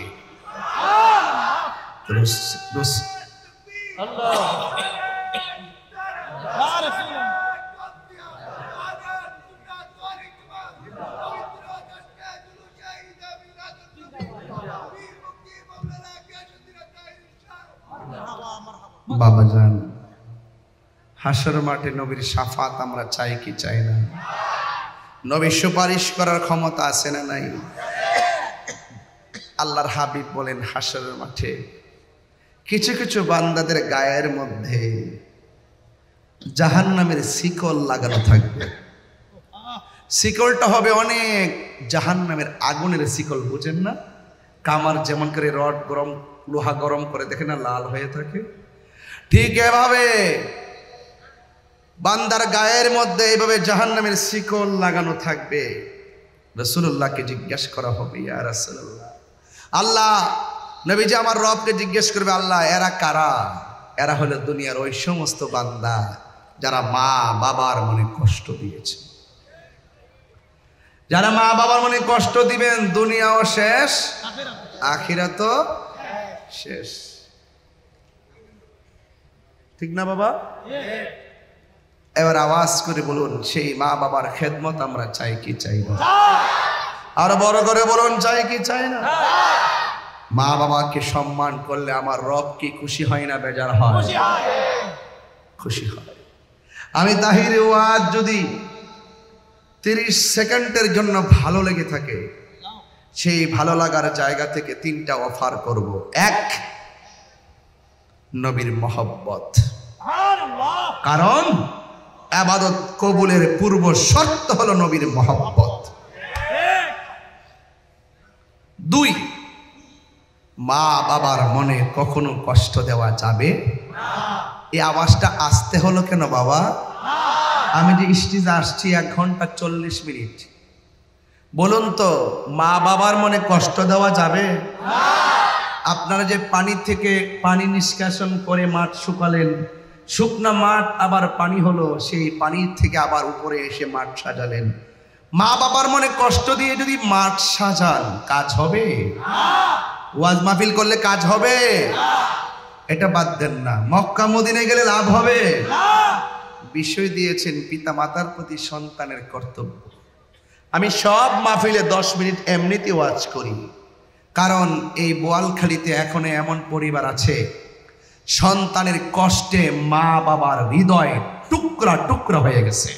বাবাজান, হাশর মাঠে নবীর শাফাত আমরা চাই কি চাই না? নবীর সুপারিশ করার ক্ষমতা আছে না নাই? আল্লাহর হাবিব বলেন, হাশরের মাঠে কিছু কিছু বান্দাদের গায়ের মধ্যে জাহান্নামের শিকল লাগানো থাকবে। শিকলটা হবে অনেক জাহান্নামের আগুনের শিকল, বুঝেন না? কামার যেমন করে রড গরম, লোহা গরম করে দেখে না লাল হয়ে থাকে, ঠিক এভাবে বান্দার গায়ের মধ্যে এইভাবে জাহান্নামের শিকল লাগানো থাকবে। রাসূলুল্লাহকে জিজ্ঞেস করা হবে, ইয়া রাসূলুল্লাহ, আল্লাহ নবীজি আমার রবকে জিজ্ঞেস করবে, আল্লাহ এরা কারা? এরা হলো দুনিয়ার ওই সমস্ত বান্দা যারা মা বাবার মনে কষ্ট দিয়েছে। যারা মা বাবার মনে কষ্ট দিবেন, দুনিয়াও শেষ, আখিরাতও শেষ। ঠিক না বাবা? এবার আওয়াজ করে বলুন, সেই মা বাবার খেদমত আমরা চাই কি চাই না? আরো বড় করে বলুন, চাই কি চাই না? মা বাবাকে সম্মান করলে আমার রব কি খুশি হয় না বেজার হয়? খুশি হয়। আমি তাহির ওয়াজ যদি 30 সেকেন্ডের জন্য ভালো লেগে থাকে, সেই ভালো লাগার জায়গা থেকে 3টা অফার করব। 1, নবীর মহব্বত, কারণ ইবাদত কবুলের পূর্ব শর্ত হলো নবীর মহব্বত। 2, মা বাবার মনে কখনো কষ্ট দেওয়া যাবে না। এই আওয়াজটা আসতে হলো কেন বাবা? আমি যে স্টেজে আসছি 1 ঘন্টা 40 মিনিট, বলুন তো মা বাবার মনে কষ্ট দেওয়া যাবে না? আপনারা যে পানি থেকে পানি নিষ্কাশন করে মাঠ শুকালেন, শুকনা মাঠ আবার পানি হলো, সেই পানির থেকে আবার উপরে এসে মাঠ সাজালেন। মা বাবার মনে কষ্ট দিয়ে যদি মাঠ সাজান, কাজ হবে? ওয়াজ মাহফিল করলে কাজ হবে? এটা বাদ দেন না। মক্কা মদিনায় গেলে লাভ হবে? বিষয় দিয়েছেন পিতা মাতার প্রতি সন্তানের কর্তব্য। আমি সব মাহফিলে 10 মিনিট এমনিতে ওয়াজ করি, কারণ এই বোয়ালখালীতে এখনো এমন পরিবার আছে সন্তানের কষ্টে মা বাবার হৃদয় টুকরা টুকরা হয়ে গেছে,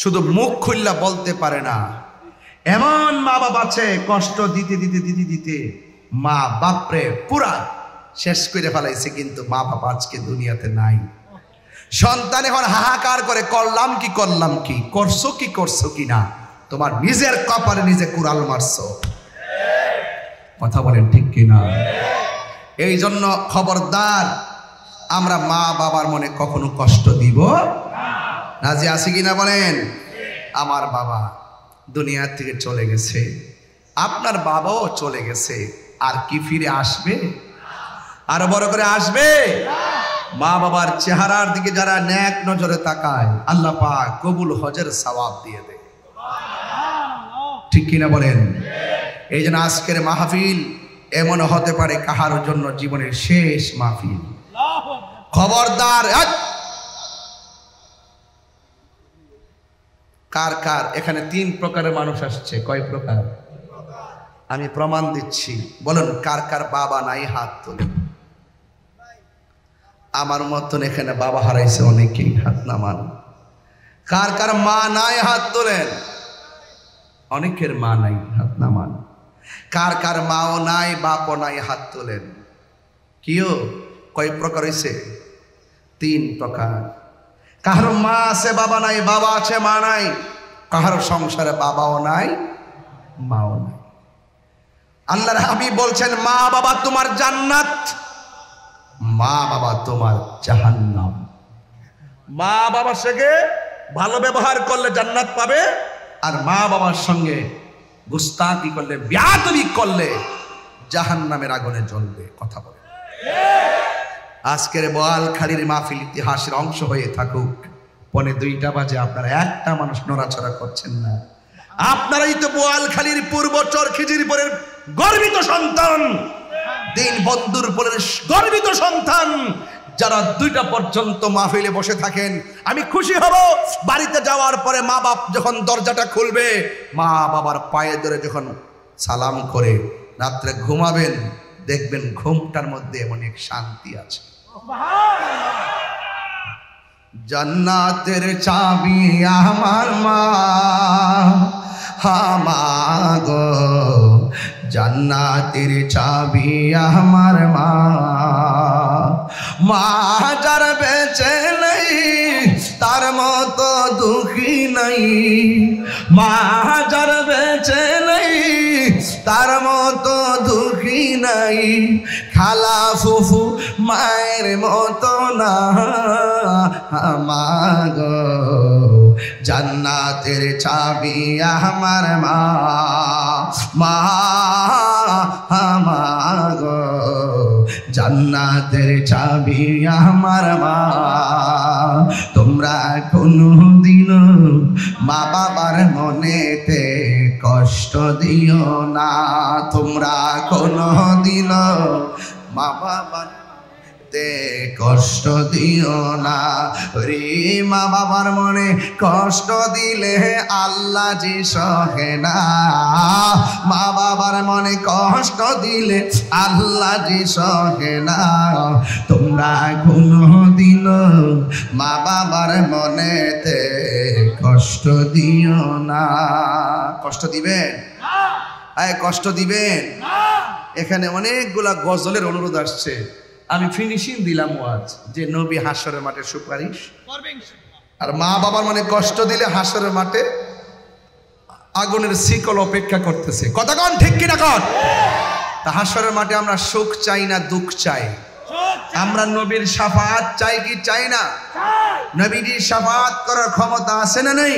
শুধু মুখ খুললা বলতে পারে না। এমন মা বাবা আছে কষ্ট দিতে দিতে দিতে দিতে মা বাপরে পুরা শেষ করে ফেলাইছে, কিন্তু মা বাবা আজকে দুনিয়াতে নাই। সন্তান এখন হাহাকার করে, করলাম কি করলাম কি, করছো কি করছো কি না। তোমার নিজের কপালে নিজে কুড়াল মারছো। কথা বলেন ঠিক কিনা? এই জন্য খবরদার, আমরা মা বাবার মনে কখনো কষ্ট দিব না। যে আছে কিনা বলেন? আমার বাবা দুনিয়া থেকে চলে গেছে, আপনার বাবাও চলে গেছে, আর কি ফিরে আসবে? আরো বড় করে আসবে? মা বাবার চেহারার দিকে যারা নেক নজরে তাকায়, আল্লাহ পাক কবুল হজের সওয়াব দিয়ে দেয়। ঠিক কিনা বলেন? এই জন্য আজকের মাহফিল এমন হতে পারে কাহার জন্য জীবনের শেষ মাহফিল। খবরদার, কার কার এখানে 3 প্রকারের মানুষ আসছে? কয় প্রকার? আমি প্রমাণ দিচ্ছি। বলুন কার কার বাবা নাই, হাত তোলেন। আমার মতন এখানে বাবা হারাইছে অনেকেই, হাত নামান। কার কার মা নাই, হাত তোলেন। অনেকের মা নাই, হাত নামান। কার কার মাও নাই, বাপও নাই, হাত তোলেন। কিও কয় প্রকার হইছে? 3 প্রকার। কাহার মা আছে বাবা নাই, বাবা আছে মা নাই। কাহার সংসারে বাবাও নাই, মাও নাই। আল্লাহর হাবিব বলছেন, মা বাবা তোমার জান্নাত, মা বাবা তোমার জাহান্নাম। মা বাবার সঙ্গে ভালো ব্যবহার করলে জান্নাত পাবে, আর মা বাবার সঙ্গে গুস্তাখি করলে, বেয়াদবি করলে জাহান্নামের আগুনে জ্বলবে। কথা বলে আজকের বোয়ালখালীর মাহফিল ইতিহাসের অংশ হয়ে থাকুক। 2:45 বাজে, আপনারা একটা মানুষ নড়াচড়া করছেন না। আপনারাই তো বোয়ালখালীর পূর্ব চরখিজিরপুরের গর্বিত সন্তান, দিন বন্ধুরপুরের গর্বিত সন্তান, যারা 2টা পর্যন্ত মাহফিলে বসে থাকেন। আমি খুশি হব বাড়িতে যাওয়ার পরে মা বাপ যখন দরজাটা খুলবে, মা বাবার পায়ে ধরে যখন সালাম করে রাত্রে ঘুমাবেন, দেখবেন ঘুমটার মধ্যে এমন এক শান্তি আছে। জান্নাতের চাবি আমার মা, হামাগো জান্নাতের চাবি আমার মা। মা যার বেঁচে নেই তার মতো দুঃখী নাই, মা যার বেঁচে নেই তার মতো দুঃখী নাই। খালা ফুফু মায়ের মতো না মাগো, জান্নাতের চাবি আমার মা, মা মাগো, জান্নাতের চাবি আমার মা। তোমরা কোনদিন মা বাবার মনেতে কষ্ট দিও না, তোমরা কোনদিন মা বাবার কষ্ট দিও না রে। মা বাবার মনে কষ্ট দিলে আল্লাহ জি সহে না, মা বাবার মনে কষ্ট দিলে আল্লাহ জি সহে না। তোমরা কোনদিন মা বাবার মনেতে কষ্ট দিও না। কষ্ট দিবেন? কষ্ট দিবেন? এখানে অনেকগুলা গজলের অনুরোধ আসছে, আমি ফিনিশিং দিলাম ওয়াজ যে নবী হাসরের মাঠে সুপারিশ আর মা বাবার মানে কষ্ট দিলে হাসরের মাঠে আগুনের শিকল অপেক্ষা করতেছে। কতক্ষণ ঠিক কিনা কর? তা হাসরের মাঠে আমরা সুখ চাই না দুঃখ চাই? আমরা নবীর শাফাআত চাই কি চাই না? নবীর শাফাআত করার ক্ষমতা আছে না নেই?